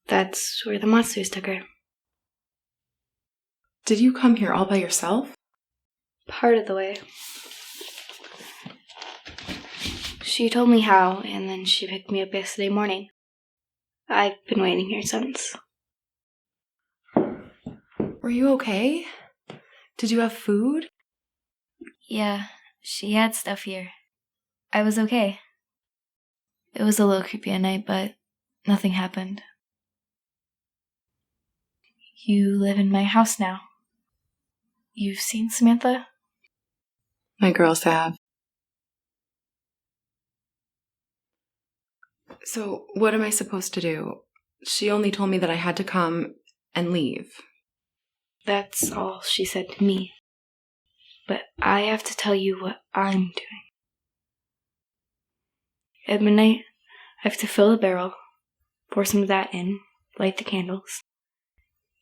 Speaker 2: That's where the monsters took her.
Speaker 1: Did you come here all by yourself?
Speaker 2: Part of the way. She told me how, and then she picked me up yesterday morning. I've been waiting here since.
Speaker 1: Were you okay? Did you have food?
Speaker 11: Yeah, she had stuff here. I was okay. It was a little creepy at night, but nothing happened. You live in my house now. You've seen Samantha?
Speaker 1: My girls have. So, what am I supposed to do? She only told me that I had to come and leave.
Speaker 2: That's all she said to me. But I have to tell you what I'm doing. At midnight, I have to fill a barrel, pour some of that in, light the candles,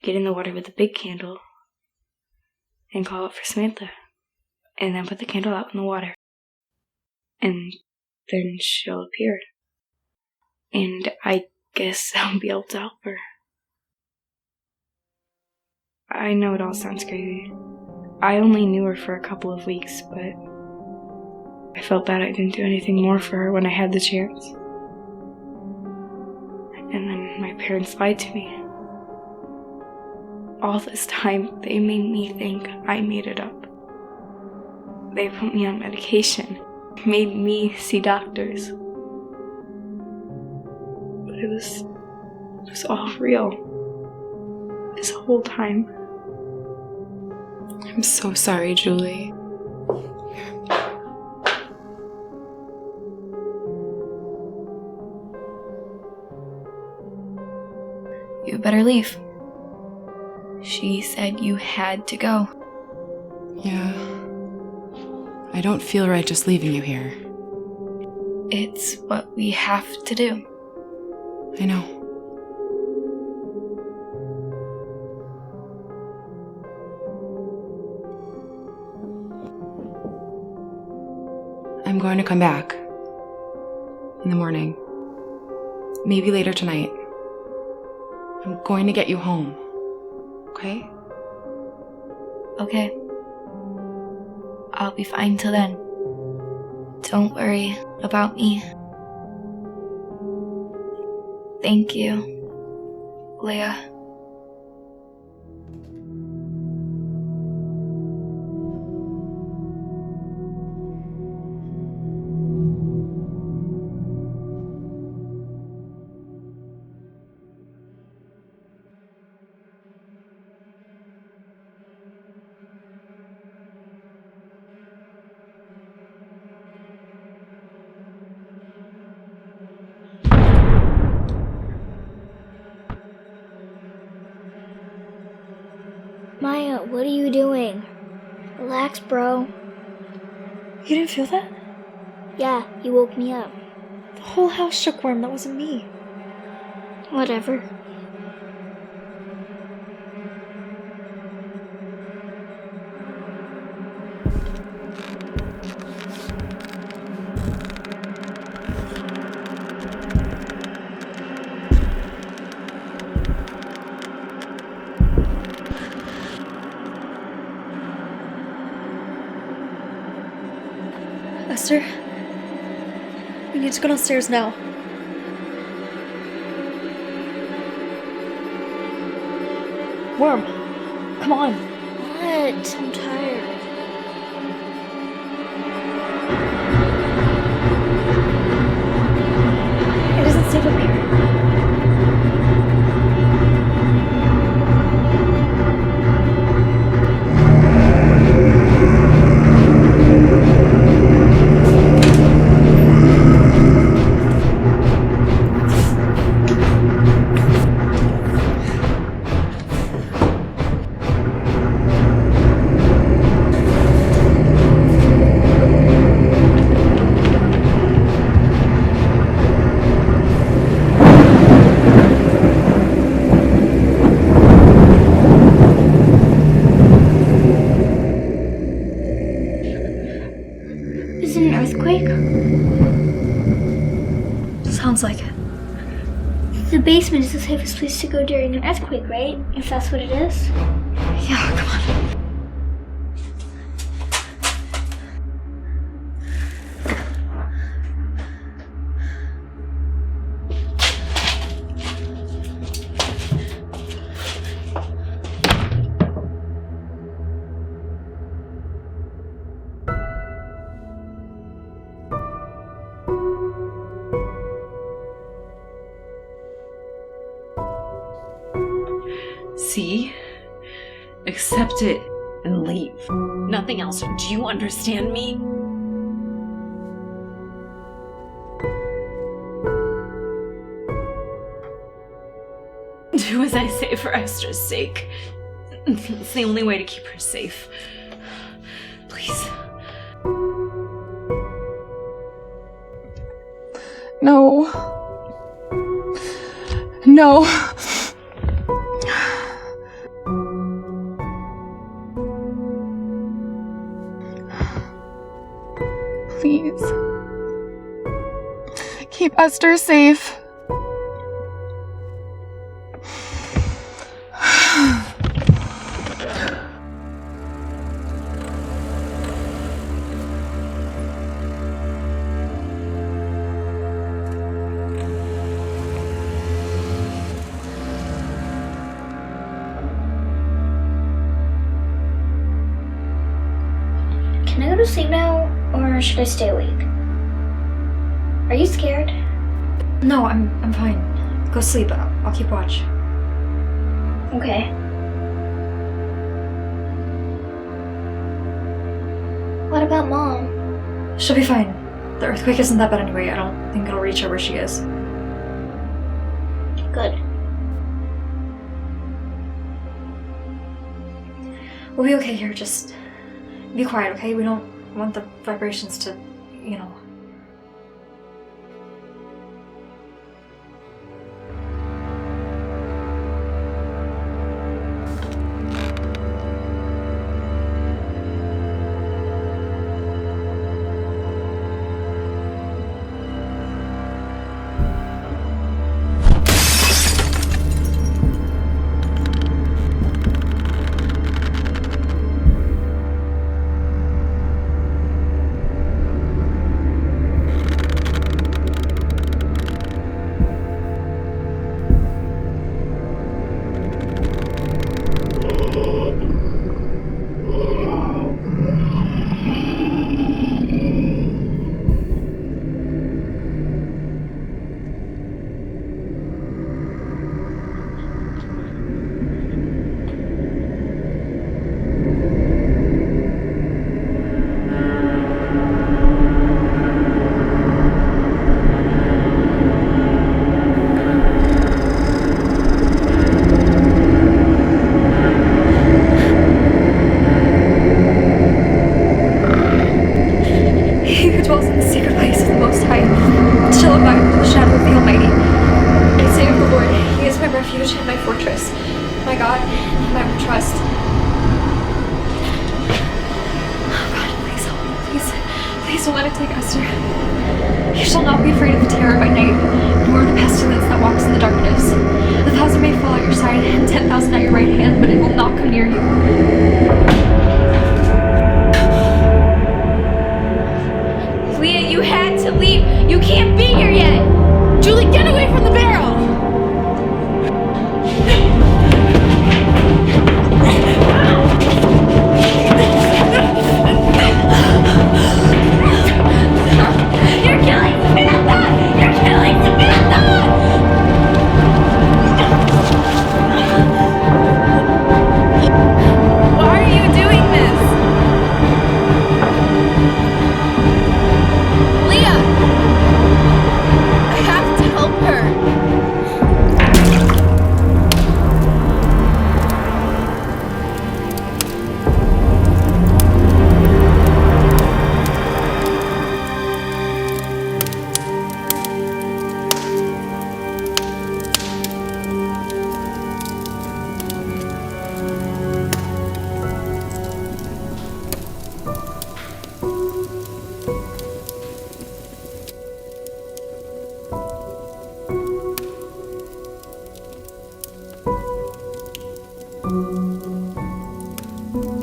Speaker 2: get in the water with a big candle, and call out for Samantha. And then put the candle out in the water. And then she'll appear. And I guess I'll be able to help her. I know it all sounds crazy. I only knew her for a couple of weeks, but I felt bad I didn't do anything more for her when I had the chance. And then my parents lied to me. All this time, they made me think I made it up. They put me on medication, made me see doctors. But it was all real. This whole time.
Speaker 1: I'm so sorry, Julie.
Speaker 11: You better leave. She said you had to go.
Speaker 1: Yeah. I don't feel right just leaving you here.
Speaker 11: It's what we have to do.
Speaker 1: I know. I'm going to come back. In the morning. Maybe later tonight. I'm going to get you home. Okay?
Speaker 11: Okay. I'll be fine till then. Don't worry about me. Thank you, Leah.
Speaker 2: Maya, what are you doing? Relax, bro.
Speaker 3: You didn't feel that?
Speaker 2: Yeah, you woke me up.
Speaker 3: The whole house shook, Worm. That wasn't me.
Speaker 2: Whatever.
Speaker 3: Esther, we need to go downstairs now. Worm, come on.
Speaker 2: What? I'm tired.
Speaker 3: It isn't safe up here.
Speaker 2: Is it an earthquake?
Speaker 3: Sounds like it.
Speaker 2: The basement is the safest place to go during an earthquake, right? If that's what it is.
Speaker 3: Yeah, come on.
Speaker 10: See? Accept it and leave. Nothing else. Do you understand me? Do as I say for Esther's sake. It's the only way to keep her safe. Please.
Speaker 1: No. No. Please. Keep Esther safe.
Speaker 2: Can I go to sleep now, or should I stay awake? Are you scared?
Speaker 3: No, I'm fine. Go sleep. I'll keep watch.
Speaker 2: Okay. What about Mom?
Speaker 3: She'll be fine. The earthquake isn't that bad anyway. I don't think it'll reach her where she is.
Speaker 2: Good.
Speaker 3: We'll be okay here. Just be quiet, okay? We don't want the vibrations to, you know. refuge and my fortress, my God, and him I will trust. Oh God, please help me, please. Please don't let it take Esther. You shall not be afraid of the terror by night, nor of the pestilence that walks in the darkness. 1,000 may fall at your side, and 10,000 at your right hand, but it will not come near you. Leah, you had to leave. You can't be here yet. Julie, get away from the barrel. You're killing Samantha! You're killing Samantha! Why are you doing this? Leah! I have to help her.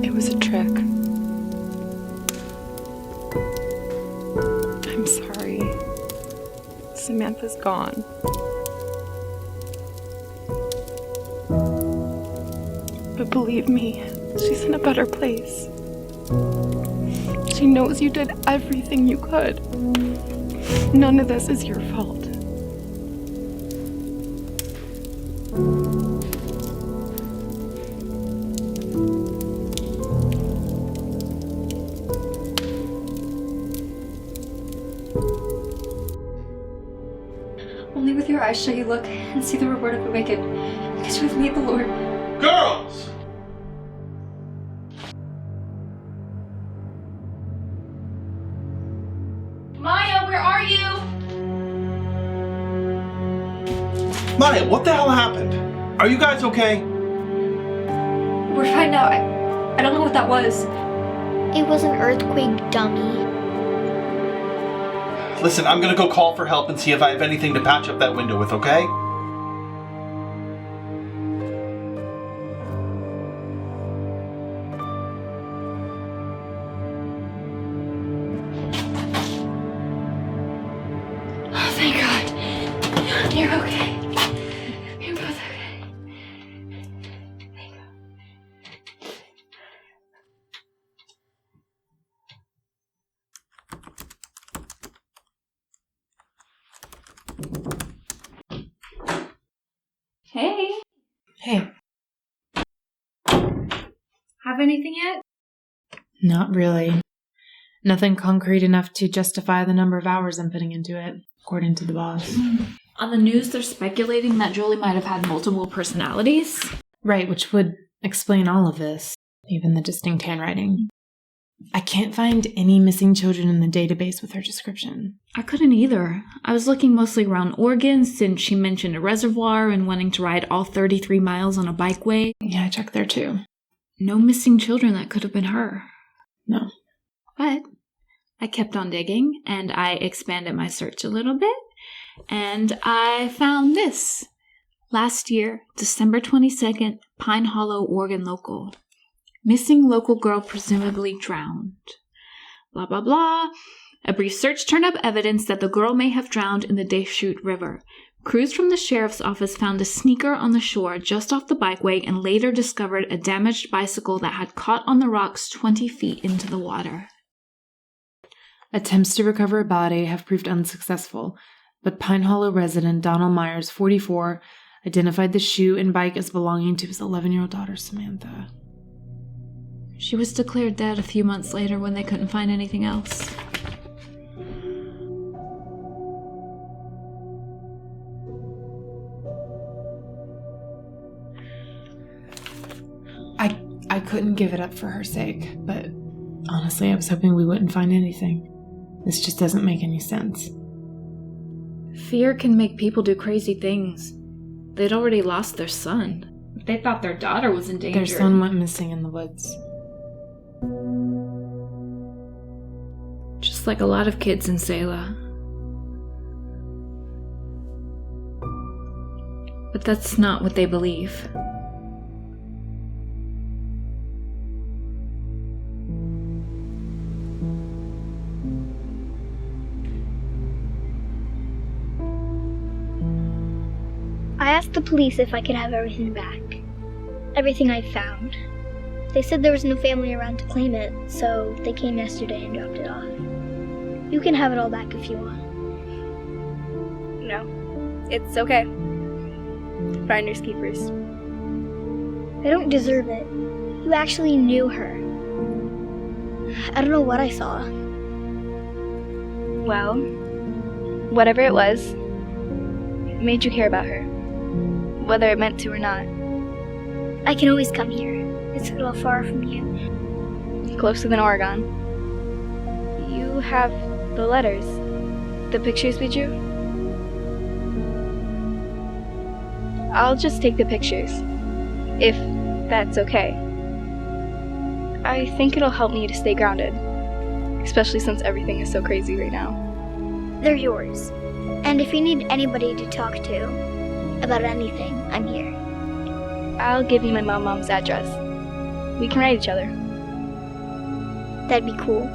Speaker 1: It was a trick. I'm sorry. Samantha's gone. But believe me, she's in a better place. She knows you did everything you could. None of this is your fault.
Speaker 3: Only with your eyes shall you look and see the reward of the wicked, because you have made the Lord.
Speaker 5: Girls!
Speaker 7: Maya, where are you?
Speaker 5: Maya, what the hell happened? Are you guys okay?
Speaker 3: We're fine now. I don't know what that was.
Speaker 2: It was an earthquake, dummy.
Speaker 5: Listen, I'm gonna go call for help and see if I have anything to patch up that window with, okay?
Speaker 3: Oh, thank God. You're okay. You're both okay. Thank God.
Speaker 7: Hey.
Speaker 17: Hey.
Speaker 7: Have anything yet?
Speaker 17: Not really. Nothing concrete enough to justify the number of hours I'm putting into it, according to the boss.
Speaker 7: On the news, they're speculating that Jolie might have had multiple personalities.
Speaker 17: Right, which would explain all of this, even the distinct handwriting. I can't find any missing children in the database with her description.
Speaker 7: I couldn't either. I was looking mostly around Oregon since she mentioned a reservoir and wanting to ride all 33 miles on a bikeway.
Speaker 17: Yeah, I checked there too.
Speaker 7: No missing children that could have been her.
Speaker 17: No.
Speaker 7: But I kept on digging and I expanded my search a little bit and I found this. Last year, December 22nd, Pine Hollow, Oregon local. Missing local girl presumably drowned. Blah, blah, blah. A brief search turned up evidence that the girl may have drowned in the Deschutes River. Crews from the sheriff's office found a sneaker on the shore just off the bikeway and later discovered a damaged bicycle that had caught on the rocks 20 feet into the water.
Speaker 17: Attempts to recover a body have proved unsuccessful, but Pine Hollow resident Donald Myers, 44, identified the shoe and bike as belonging to his 11-year-old daughter, Samantha.
Speaker 7: She was declared dead a few months later when they couldn't find anything else.
Speaker 17: I couldn't give it up for her sake, but honestly, I was hoping we wouldn't find anything. This just doesn't make any sense.
Speaker 7: Fear can make people do crazy things.
Speaker 17: They'd already lost their son.
Speaker 7: They thought their daughter was in danger.
Speaker 17: Their son went missing in the woods. Just like a lot of kids in Selah. But that's not what they believe.
Speaker 2: I asked the police if I could have everything back. Everything I found. They said there was no family around to claim it, so they came yesterday and dropped it off. You can have it all back if you want.
Speaker 11: No, it's okay. Finders keepers.
Speaker 2: I don't deserve it. You actually knew her. I don't know what I saw.
Speaker 11: Well, whatever it was, it made you care about her. Whether it meant to or not.
Speaker 2: I can always come here. It's a little far from you.
Speaker 11: Closer than Oregon. You have the letters. The pictures we drew. I'll just take the pictures. If that's okay. I think it'll help me to stay grounded. Especially since everything is so crazy right now.
Speaker 2: They're yours. And if you need anybody to talk to about anything, I'm here.
Speaker 11: I'll give you my mom's address. We can write each other.
Speaker 2: That'd be cool.